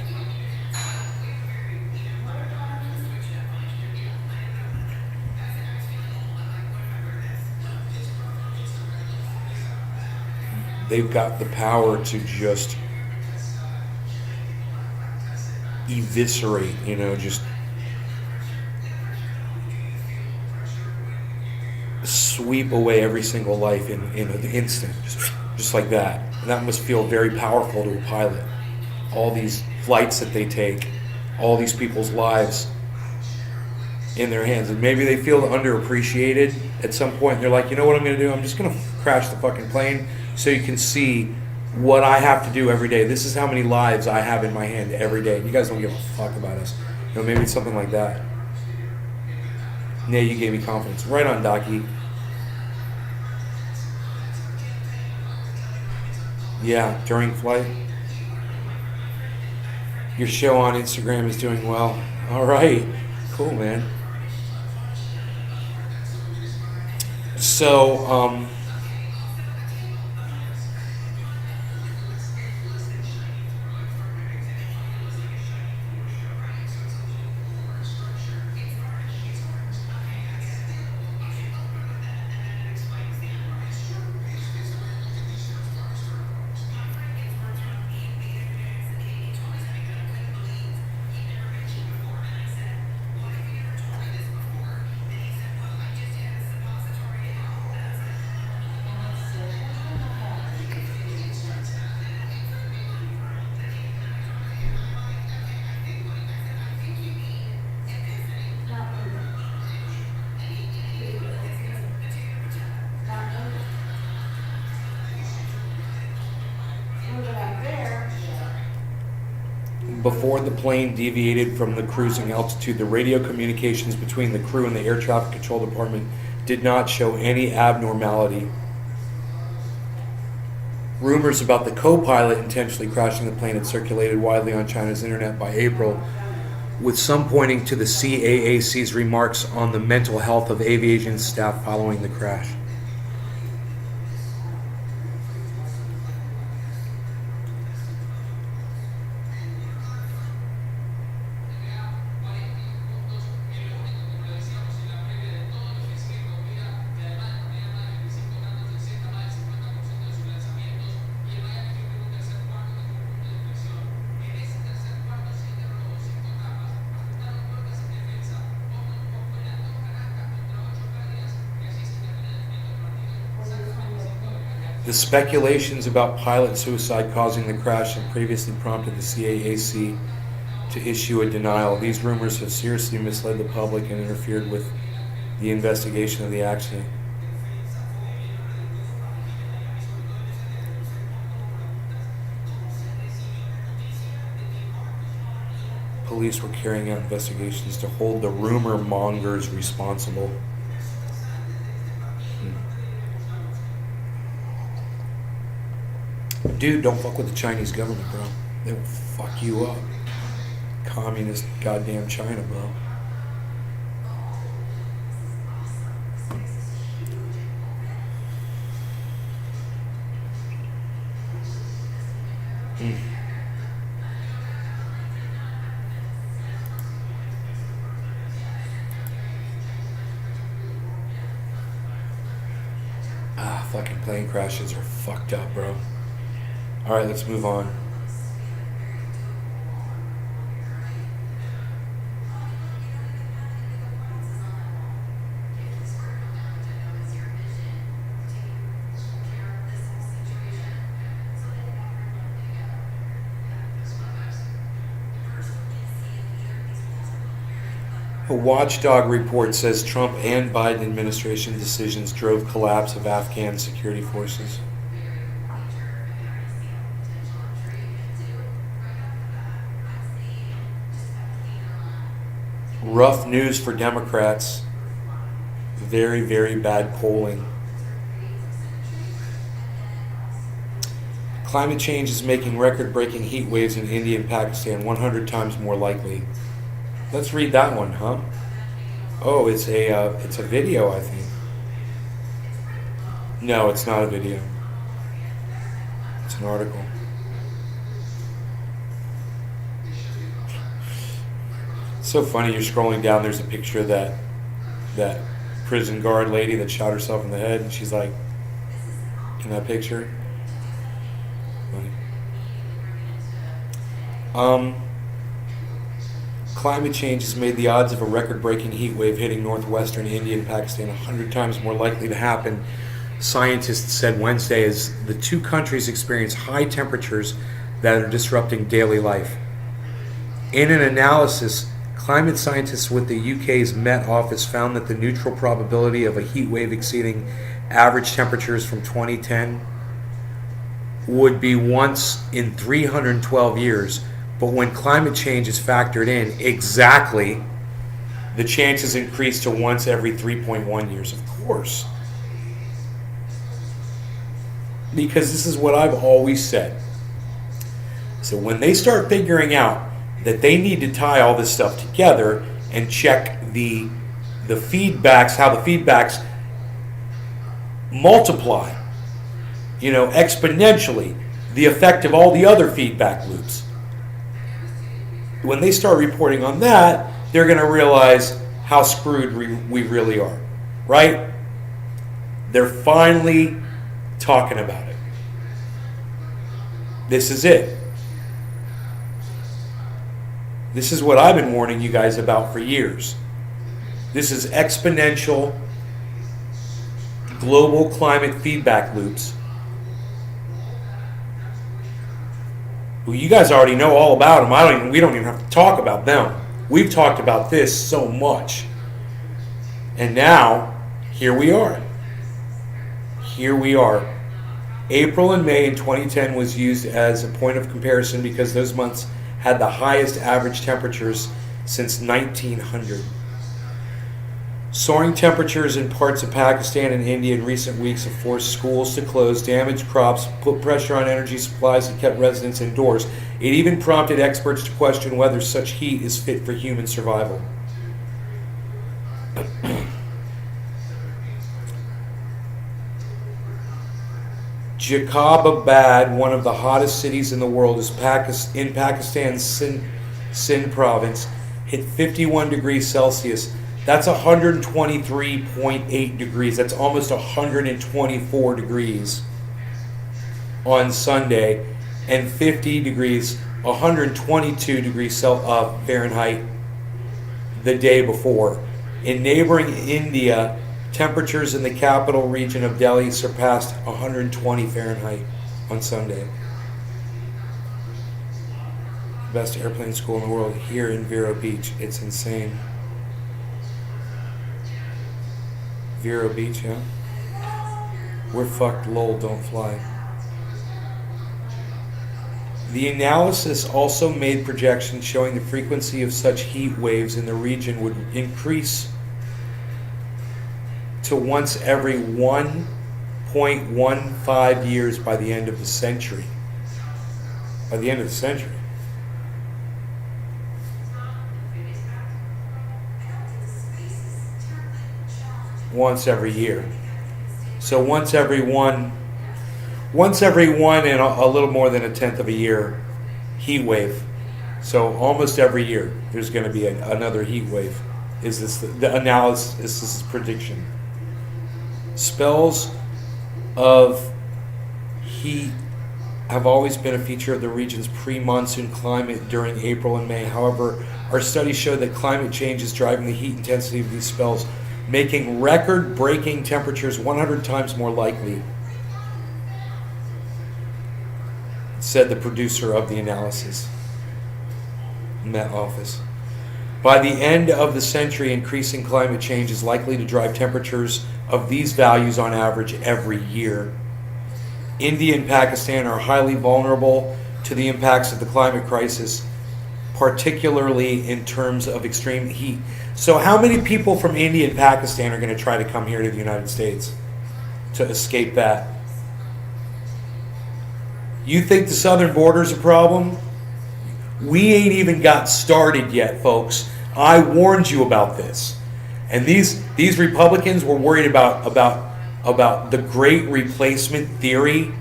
They've got the power to just eviscerate, just sweep away every single life in an instant, just like that. And that must feel very powerful to a pilot. All these flights that they take, all these people's lives in their hands. And maybe they feel underappreciated at some point. They're like, you know what I'm going to do? I'm just going to crash the fucking plane so you can see what I have to do every day. This is how many lives I have in my hand every day. You guys don't give a fuck about us. Maybe it's something like that. Yeah, you gave me confidence. Right on, Docky. Yeah, during flight. Your show on Instagram is doing well. All right. Cool, man. So, Before the plane deviated from the cruising altitude, the radio communications between the crew and the air traffic control department did not show any abnormality. Rumors about the co-pilot intentionally crashing the plane had circulated widely on China's internet by April, with some pointing to the CAAC's remarks on the mental health of aviation staff following the crash. The speculations about pilot suicide causing the crash had previously prompted the CAAC to issue a denial. These rumors have seriously misled the public and interfered with the investigation of the accident. Police were carrying out investigations to hold the rumor mongers responsible. Dude, don't fuck with the Chinese government, bro. They will fuck you up. Communist goddamn China, bro. Fucking plane crashes are fucked up, bro. Alright, let's move on. A watchdog report says Trump and Biden administration decisions drove collapse of Afghan security forces. Rough news for Democrats. Very, very bad polling. Climate change is making record-breaking heat waves in India and Pakistan 100 times more likely. Let's read that one, huh? Oh, it's a video, I think. No, it's not a video. It's an article. It's so funny. You're scrolling down. There's a picture of that prison guard lady that shot herself in the head, and she's like, in that picture. Funny. Climate change has made the odds of a record-breaking heat wave hitting northwestern India and Pakistan 100 times more likely to happen, scientists said Wednesday, as the two countries experience high temperatures that are disrupting daily life. In an analysis, climate scientists with the UK's Met Office found that the neutral probability of a heat wave exceeding average temperatures from 2010 would be once in 312 years. But when climate change is factored in, exactly, the chances increase to once every 3.1 years. Of course. Because this is what I've always said. So when they start figuring out that they need to tie all this stuff together and check the feedbacks, how the feedbacks multiply, exponentially, the effect of all the other feedback loops. When they start reporting on that, they're going to realize how screwed we really are, right? They're finally talking about it. This is it. This is what I've been warning you guys about for years. This is exponential global climate feedback loops. Well, you guys already know all about them. We don't even have to talk about them. We've talked about this so much. And now, here we are. Here we are. April and May in 2010 was used as a point of comparison because those months had the highest average temperatures since 1900. Soaring temperatures in parts of Pakistan and India in recent weeks have forced schools to close, damaged crops, put pressure on energy supplies, and kept residents indoors. It even prompted experts to question whether such heat is fit for human survival. Jacobabad, one of the hottest cities in the world, is in Pakistan's Sindh province, hit 51 degrees Celsius. That's 123.8 degrees. That's almost 124 degrees on Sunday, and 50 degrees, 122 degrees Fahrenheit the day before. In neighboring India, temperatures in the capital region of Delhi surpassed 120 Fahrenheit on Sunday. Best airplane school in the world here in Vero Beach. It's insane. Vero Beach, yeah? We're fucked, lol, don't fly. The analysis also made projections showing the frequency of such heat waves in the region would increase to once every 1.15 years by the end of the century. By the end of the century. Once every year. So once every one and a little more than a tenth of a year heat wave. So almost every year there's going to be another heat wave. Is this the analysis? This is prediction. Spells of heat have always been a feature of the region's pre-monsoon climate during April and May. However, our studies show that climate change is driving the heat intensity of these spells, making record-breaking temperatures 100 times more likely, said the producer of the analysis, Met Office. By the end of the century, increasing climate change is likely to drive temperatures of these values on average every year. India and Pakistan are highly vulnerable to the impacts of the climate crisis, particularly in terms of extreme heat. So how many people from India and Pakistan are going to try to come here to the United States to escape that? You think the southern border is a problem? We ain't even got started yet, folks. I warned you about this. And these Republicans were worried about the great replacement theory.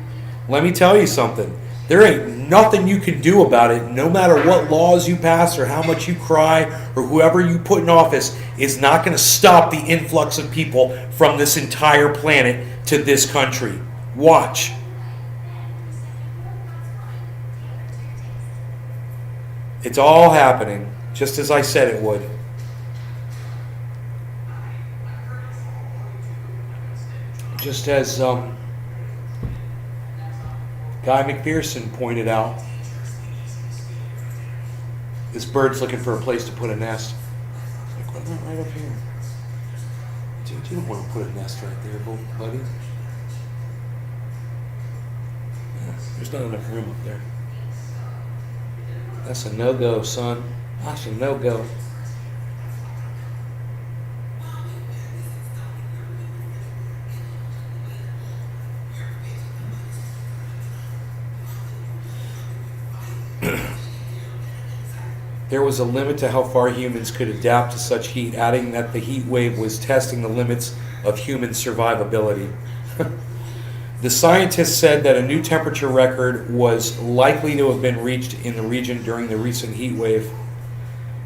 Let me tell you something. There ain't nothing you can do about it. No matter what laws you pass or how much you cry or whoever you put in office is not going to stop the influx of people from this entire planet to this country. Watch. It's all happening, just as I said it would. Just as Guy McPherson pointed out, this bird's looking for a place to put a nest. Like, what about right up here? Dude, you don't want to put a nest right there, buddy. Yeah, there's not enough room up there. That's a no-go, son. That's a no-go. There was a limit to how far humans could adapt to such heat, adding that the heat wave was testing the limits of human survivability. The scientists said that a new temperature record was likely to have been reached in the region during the recent heat wave.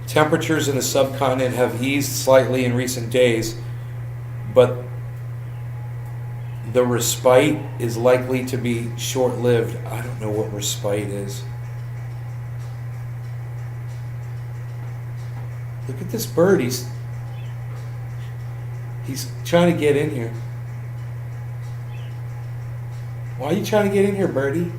Temperatures in the subcontinent have eased slightly in recent days, but the respite is likely to be short-lived. I don't know what respite is. Look at this bird. He's trying to get in here. Why are you trying to get in here, birdie?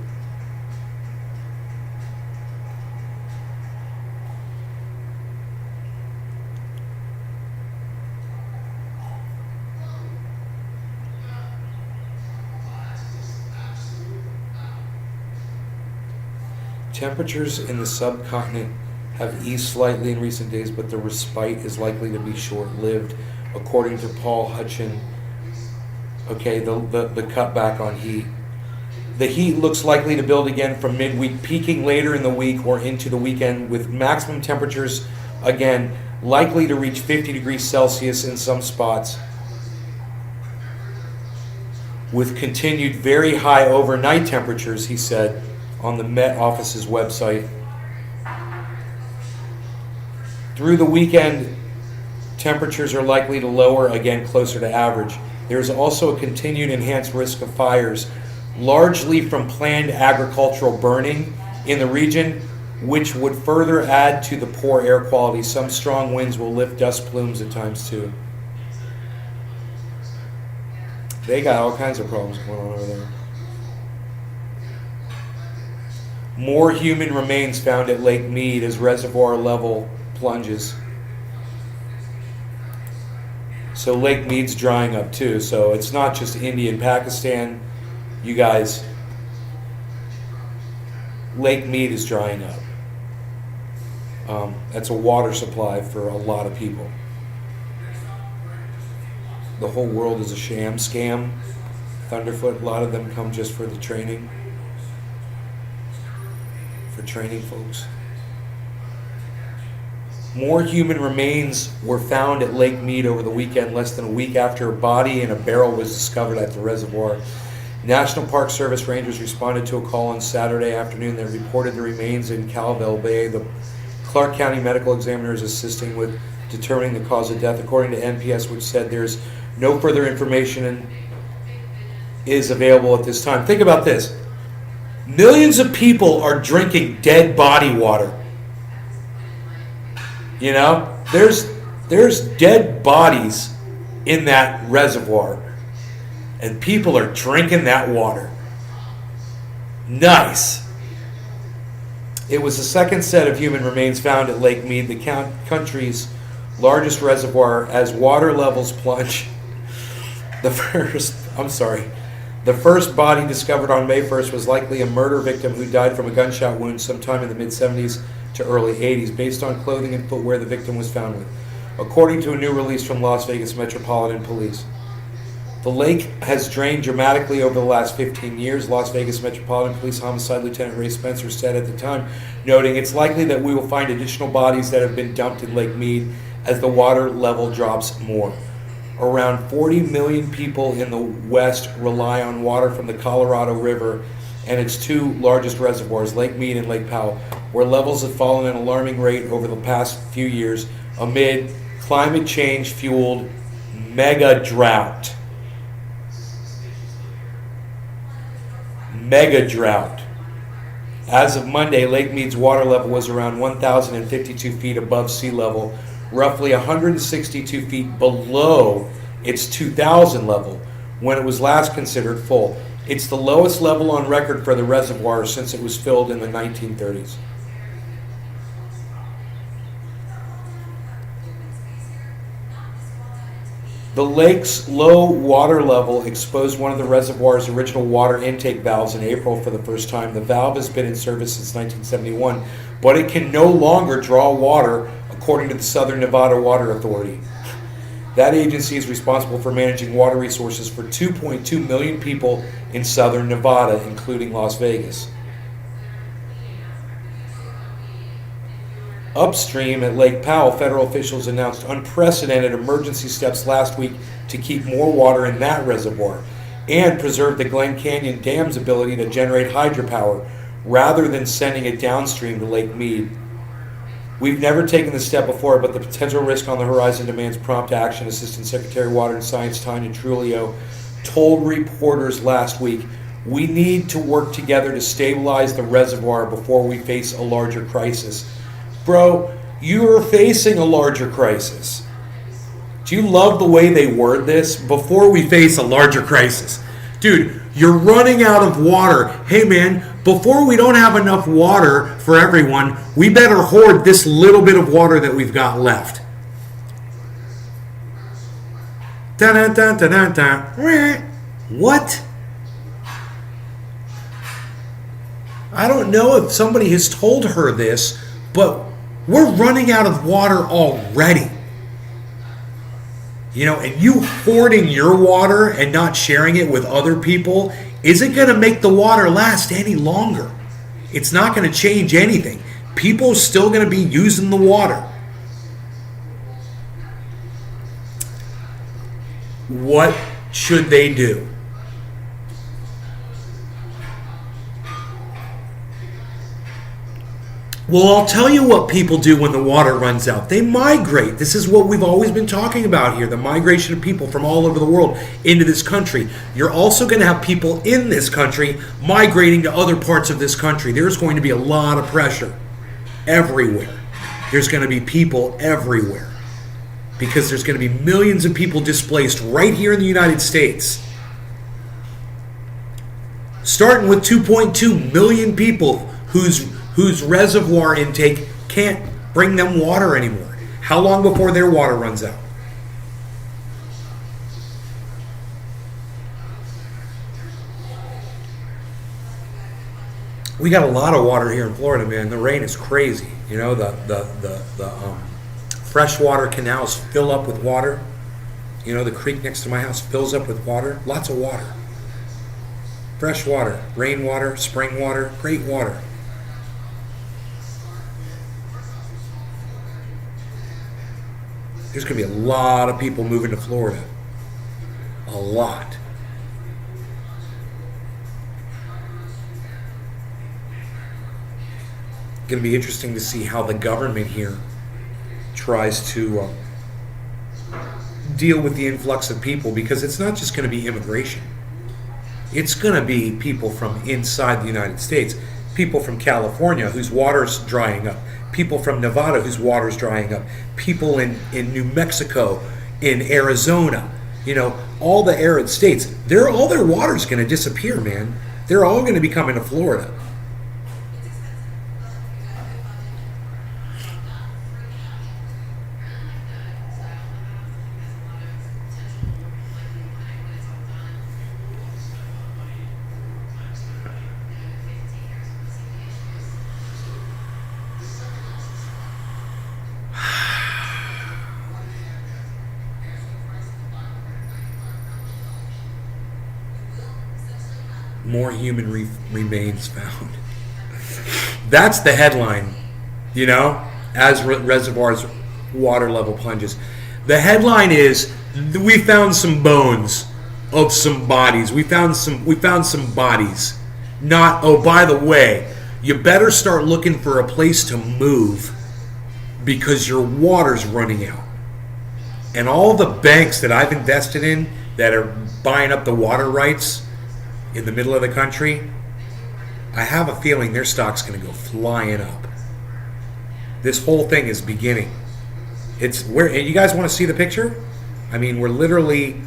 Temperatures in the subcontinent have eased slightly in recent days, but the respite is likely to be short-lived, according to Paul Hutchin. Okay, the cutback on heat. The heat looks likely to build again from midweek, peaking later in the week or into the weekend, with maximum temperatures, again, likely to reach 50 degrees Celsius in some spots, with continued very high overnight temperatures, he said, on the Met Office's website. Through the weekend, temperatures are likely to lower again closer to average. There is also a continued enhanced risk of fires, largely from planned agricultural burning in the region, which would further add to the poor air quality. Some strong winds will lift dust plumes at times too. They got all kinds of problems going on over there. More human remains found at Lake Mead as reservoir level plunges. So Lake Mead's drying up too. So it's not just India and Pakistan. You guys, Lake Mead is drying up. That's a water supply for a lot of people. The whole world is a sham scam. Thunderfoot, a lot of them come just for the training. For training folks. More human remains were found at Lake Mead over the weekend, less than a week after a body in a barrel was discovered at the reservoir. National Park Service rangers responded to a call on Saturday afternoon that reported the remains in Calville Bay. The Clark County Medical Examiner is assisting with determining the cause of death, according to NPS, which said there's no further information is available at this time. Think about this. Millions of people are drinking dead body water. You know, there's dead bodies in that reservoir, and people are drinking that water. Nice. It was the second set of human remains found at Lake Mead, the country's largest reservoir, as water levels plunge. The first body discovered on May 1st was likely a murder victim who died from a gunshot wound sometime in the mid-70s to early 80s, based on clothing and footwear the victim was found with, according to a new release from Las Vegas Metropolitan Police. The lake has drained dramatically over the last 15 years, Las Vegas Metropolitan Police Homicide Lieutenant Ray Spencer said at the time, noting it's likely that we will find additional bodies that have been dumped in Lake Mead as the water level drops more. Around 40 million people in the West rely on water from the Colorado River and its two largest reservoirs, Lake Mead and Lake Powell, where levels have fallen at an alarming rate over the past few years amid climate change-fueled mega drought. Mega drought. As of Monday, Lake Mead's water level was around 1,052 feet above sea level, roughly 162 feet below its 2,000 level when it was last considered full. It's the lowest level on record for the reservoir since it was filled in the 1930s. The lake's low water level exposed one of the reservoir's original water intake valves in April for the first time. The valve has been in service since 1971, but it can no longer draw water, according to the Southern Nevada Water Authority. That agency is responsible for managing water resources for 2.2 million people in southern Nevada, including Las Vegas. Upstream at Lake Powell, federal officials announced unprecedented emergency steps last week to keep more water in that reservoir and preserve the Glen Canyon Dam's ability to generate hydropower rather than sending it downstream to Lake Mead. We've never taken this step before, but the potential risk on the horizon demands prompt action, Assistant Secretary of Water and Science Tanya Trulio told reporters last week. We need to work together to stabilize the reservoir before we face a larger crisis. Bro, you're facing a larger crisis. Do you love the way they word this? Before we face a larger crisis. Dude, you're running out of water. Hey man, before we don't have enough water for everyone, we better hoard this little bit of water that we've got left. Dun, dun, dun, dun, dun. What? I don't know if somebody has told her this, but we're running out of water already. You know, and you hoarding your water and not sharing it with other people isn't going to make the water last any longer. It's not going to change anything. People are still going to be using the water. What should they do? Well, I'll tell you what people do when the water runs out. They migrate. This is what we've always been talking about here, the migration of people from all over the world into this country. You're also going to have people in this country migrating to other parts of this country. There's going to be a lot of pressure everywhere. There's going to be people everywhere because there's going to be millions of people displaced right here in the United States. Starting with 2.2 million people whose reservoir intake can't bring them water anymore. How long before their water runs out? We got a lot of water here in Florida, man. The rain is crazy. You know, the freshwater canals fill up with water. You know, the creek next to my house fills up with water. Lots of water. Fresh water, rainwater, spring water, great water. There's going to be a lot of people moving to Florida. A lot. Going to be interesting to see how the government here tries to deal with the influx of people, because it's not just going to be immigration. It's going to be people from inside the United States. People from California whose water's drying up. People from Nevada whose water's drying up. People in New Mexico, in Arizona. You know, all the arid states. All their water's going to disappear, man. They're all going to be coming to Florida. More human remains found. That's the headline, you know, as reservoirs water level plunges. The headline is, we found some bones of some bodies. We found some bodies. Not, oh, by the way, you better start looking for a place to move because your water's running out. And all the banks that I've invested in that are buying up the water rights in the middle of the country, I have a feeling their stock's going to go flying up. This whole thing is beginning. It's where you guys want to see the picture? I mean, we're literally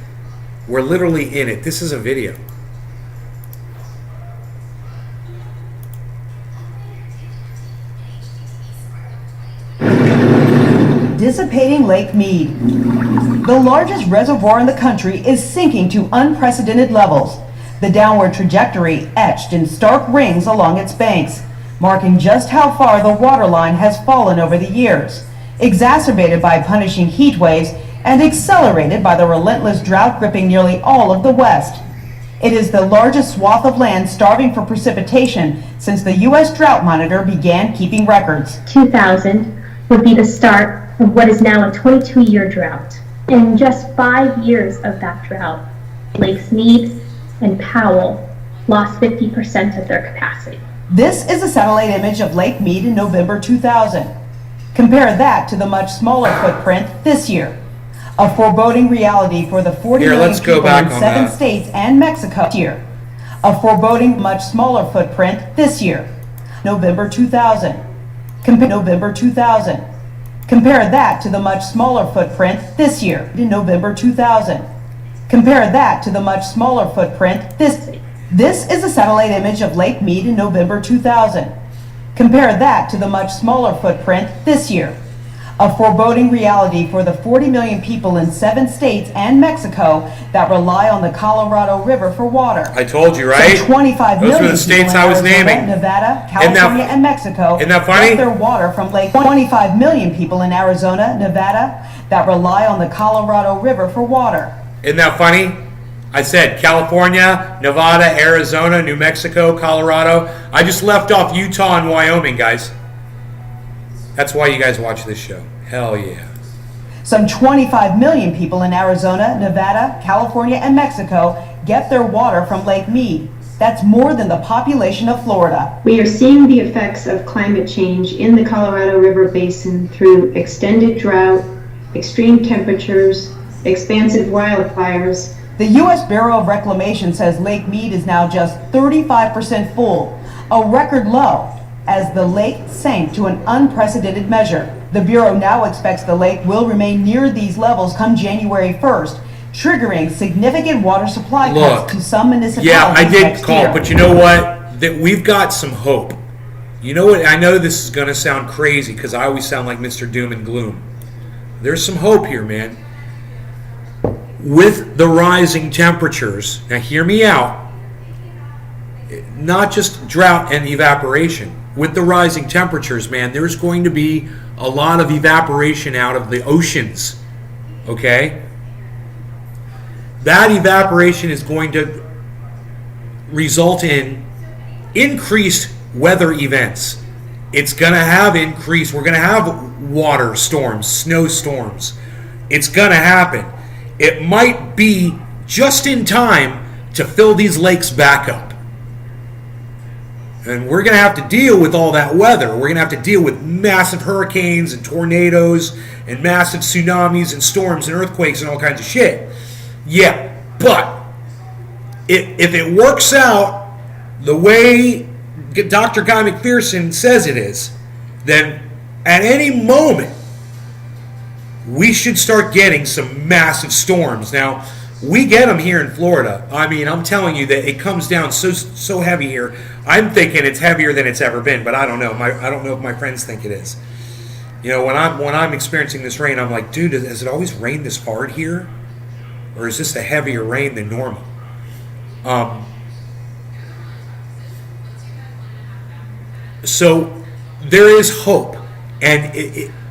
in it. This is a video. Dissipating Lake Mead. The largest reservoir in the country is sinking to unprecedented levels. The downward trajectory etched in stark rings along its banks, marking just how far the waterline has fallen over the years, exacerbated by punishing heat waves and accelerated by the relentless drought gripping nearly all of the West. It is the largest swath of land starving for precipitation since the U.S. Drought Monitor began keeping records. 2000 would be the start of what is now a 22-year drought. In just 5 years of that drought, Lakes Mead and Powell lost 50% of their capacity. This is a satellite image of Lake Mead in November 2000. Compare that to the much smaller footprint this year. A foreboding reality for the 40 million people in 7 states and Mexico this year. A foreboding much smaller footprint this year. November 2000. November 2000. Compare that to the much smaller footprint this year in November 2000. Compare that to the much smaller footprint this. This is a satellite image of Lake Mead in November 2000. Compare that to the much smaller footprint this year. A foreboding reality for the 40 million people in 7 states and Mexico that rely on the Colorado River for water. I told you, right? Some 25 Those million were the states people in I was Arizona, naming. Nevada, California, and Mexico isn't that funny? get their water from Lake. 25 million people in Arizona, Nevada, that rely on the Colorado River for water. Isn't that funny? I said California, Nevada, Arizona, New Mexico, Colorado. I just left off Utah and Wyoming, guys. That's why you guys watch this show. Hell yeah. Some 25 million people in Arizona, Nevada, California, and Mexico get their water from Lake Mead. That's more than the population of Florida. We are seeing the effects of climate change in the Colorado River Basin through extended drought, extreme temperatures, expansive wildfires. The U.S. Bureau of Reclamation says Lake Mead is now just 35% full, a record low, as the lake sank to an unprecedented measure. The Bureau now expects the lake will remain near these levels come January 1st, triggering significant water supply cuts to some municipalities. Yeah, I did next call, year. but you know what? That we've got some hope. You know what? I know this is going to sound crazy because I always sound like Mr. Doom and Gloom. There's some hope here, man. With the rising temperatures, now hear me out, not just drought and evaporation. With the rising temperatures, man, there's going to be a lot of evaporation out of the oceans, okay? That evaporation is going to result in increased weather events. It's going to have increased, we're going to have water storms, snowstorms. It's going to happen. It might be just in time to fill these lakes back up. And we're going to have to deal with all that weather. We're going to have to deal with massive hurricanes and tornadoes and massive tsunamis and storms and earthquakes and all kinds of shit. Yeah, but if it works out the way Dr. Guy McPherson says it is, then at any moment, we should start getting some massive storms. Now, we get them here in Florida. I mean, I'm telling you that it comes down so heavy here. I'm thinking it's heavier than it's ever been, but I don't know. I don't know if my friends think it is. You know, when I'm experiencing this rain, I'm like, dude, has it always rained this hard here, or is this a heavier rain than normal? So there is hope, and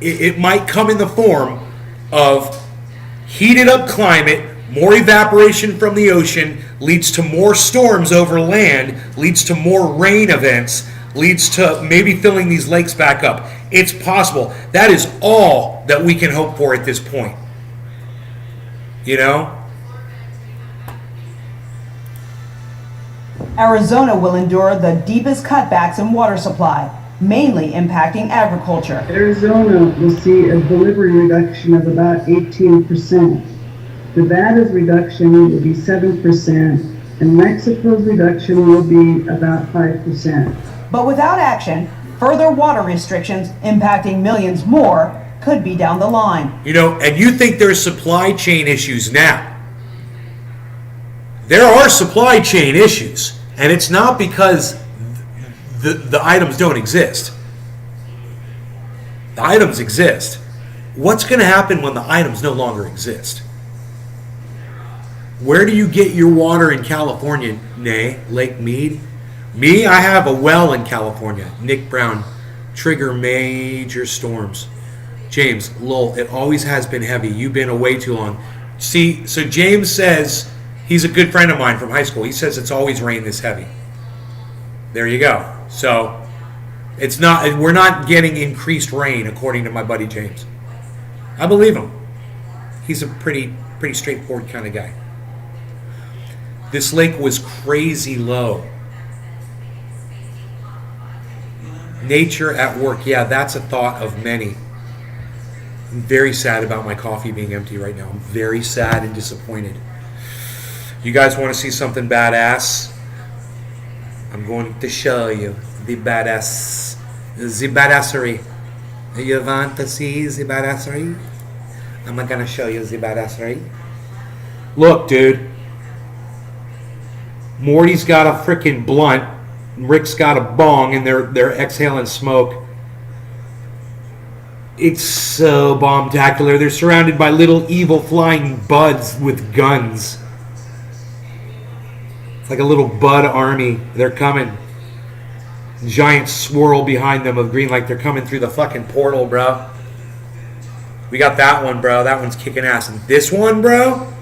it might come in the form of heated up climate. More evaporation from the ocean leads to more storms over land, leads to more rain events, leads to maybe filling these lakes back up. It's possible. That is all that we can hope for at this point. You know? Arizona will endure the deepest cutbacks in water supply, mainly impacting agriculture. Arizona will see a delivery reduction of about 18%. Nevada's reduction will be 7%, and Mexico's reduction will be about 5%. But without action, further water restrictions impacting millions more could be down the line. You know, and you think there's supply chain issues now. There are supply chain issues, and it's not because the items don't exist. The items exist. What's going to happen when the items no longer exist? Where do you get your water in California, nay, Lake Mead? Me, I have a well in California. Nick Brown, trigger major storms. James, lol, it always has been heavy. You've been away too long. See, so James says, he's a good friend of mine from high school. He says it's always rained this heavy. There you go. So, it's not. We're not getting increased rain, according to my buddy James. I believe him. He's a pretty straightforward kind of guy. This lake was crazy low. Nature at work. Yeah, that's a thought of many. I'm very sad about my coffee being empty right now. I'm very sad and disappointed. You guys want to see something badass? I'm going to show you the badassery. You want to see the badassery? I'm going to show you the badassery. Look, dude. Morty's got a freaking blunt. Rick's got a bong, and they're exhaling smoke. It's so bombtacular. They're surrounded by little evil flying buds with guns. It's like a little bud army. They're coming. Giant swirl behind them of green, like they're coming through the fucking portal, bro. We got that one, bro. That one's kicking ass. And this one, bro?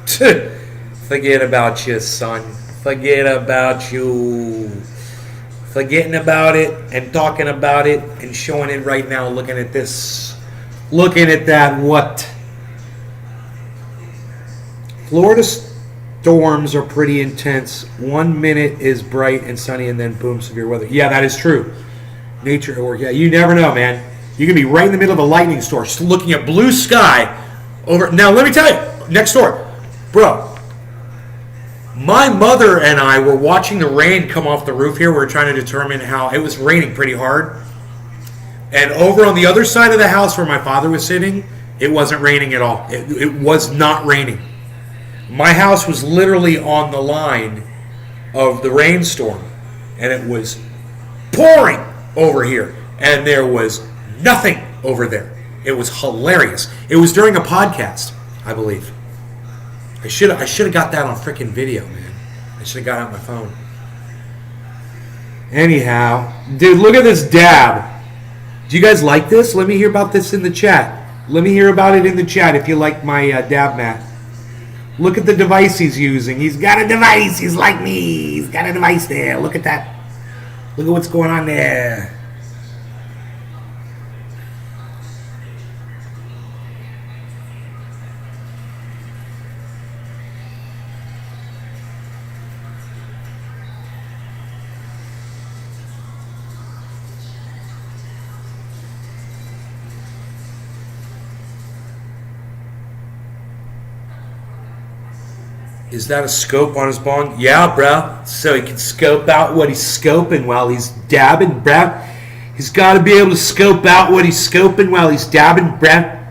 Forget about you, son. Forget about you. Forgetting about it and talking about it and showing it right now. Looking at this. Looking at that. What? Florida storms are pretty intense. 1 minute is bright and sunny and then boom, severe weather. Yeah, that is true. Nature or yeah, you never know, man. You can be right in the middle of a lightning storm, just looking at blue sky over. Now, let me tell you, next door, bro. My mother and I were watching the rain come off the roof here. We were trying to determine how it was raining pretty hard. And over on the other side of the house where my father was sitting, it wasn't raining at all. It was not raining. My house was literally on the line of the rainstorm, and it was pouring over here, and there was nothing over there. It was hilarious. It was during a podcast, I believe. I should have got that on freaking video, man. I should have got it on my phone. Anyhow, dude, look at this dab. Do you guys like this? Let me hear about this in the chat. Let me hear about it in the chat if you like my dab mat. Look at the device he's using. He's got a device. He's like me. He's got a device there. Look at that. Look at what's going on there. Is that a scope on his bong? Yeah, bruh. So he can scope out what he's scoping while he's dabbing, bruh. He's got to be able to scope out what he's scoping while he's dabbing, bruh.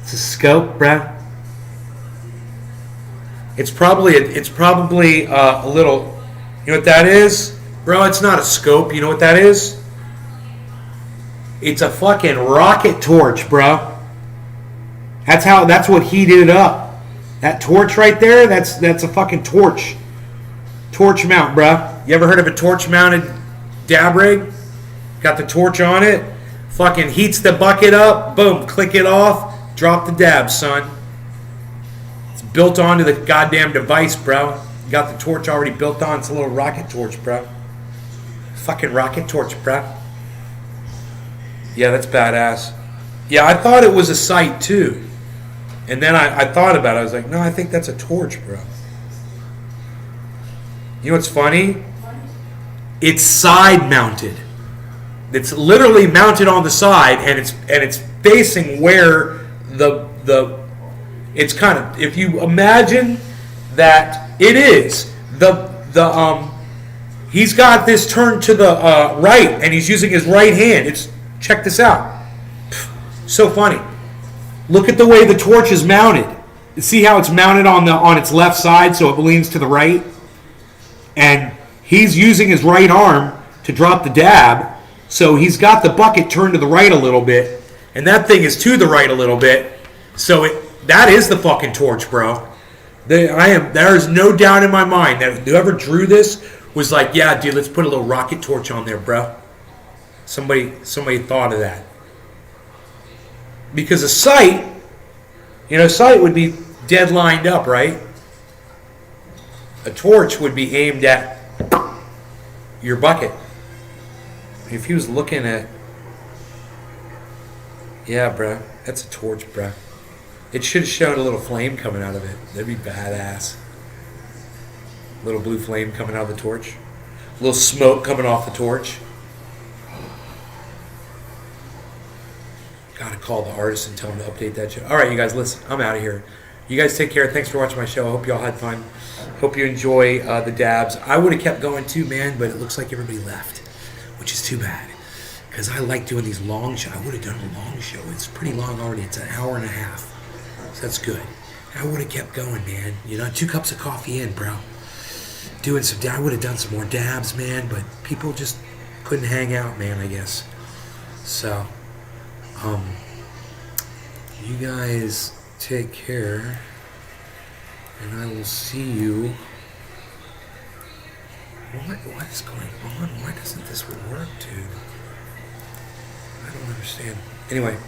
It's a scope, bruh. It's probably a little. You know what that is, bro? It's not a scope. You know what that is? It's a fucking rocket torch, bro. That's what heated it up. That torch right there, that's a fucking torch. Torch mount, bruh. You ever heard of a torch mounted dab rig? Got the torch on it. Fucking heats the bucket up. Boom, click it off. Drop the dab, son. It's built onto the goddamn device, bro. You got the torch already built on. It's a little rocket torch, bro. Fucking rocket torch, bro. Yeah, that's badass. Yeah, I thought it was a sight too. And then I thought about it. I was like, no, I think that's a torch, bro. You know what's funny? It's side mounted. It's literally mounted on the side, and it's facing where the it's kind of, if you imagine that it is he's got this turned to the right, and he's using his right hand. Check this out. So funny. Look at the way the torch is mounted. See how it's mounted on its left side, so it leans to the right? And he's using his right arm to drop the dab, so he's got the bucket turned to the right a little bit, and that thing is to the right a little bit. So that is the fucking torch, bro. There is no doubt in my mind that whoever drew this was like, yeah, dude, let's put a little rocket torch on there, bro. Somebody thought of that. Because a sight would be dead lined up, right? A torch would be aimed at your bucket. If he was looking at... Yeah, bruh. That's a torch, bruh. It should have shown a little flame coming out of it. That'd be badass. Little blue flame coming out of the torch. A little smoke coming off the torch. Gotta call the artist and tell him to update that show. Alright, you guys, listen. I'm out of here. You guys take care. Thanks for watching my show. I hope you all had fun. Hope you enjoy the dabs. I would have kept going too, man, but it looks like everybody left, which is too bad. Because I like doing these long shows. I would have done a long show. It's pretty long already. It's an hour and a half. So that's good. I would have kept going, man. 2 cups of coffee in, bro. Doing some I would have done some more dabs, man, but people just couldn't hang out, man, I guess. So... You guys take care, and I will see you. What is going on? Why doesn't this work, dude? I don't understand. Anyway.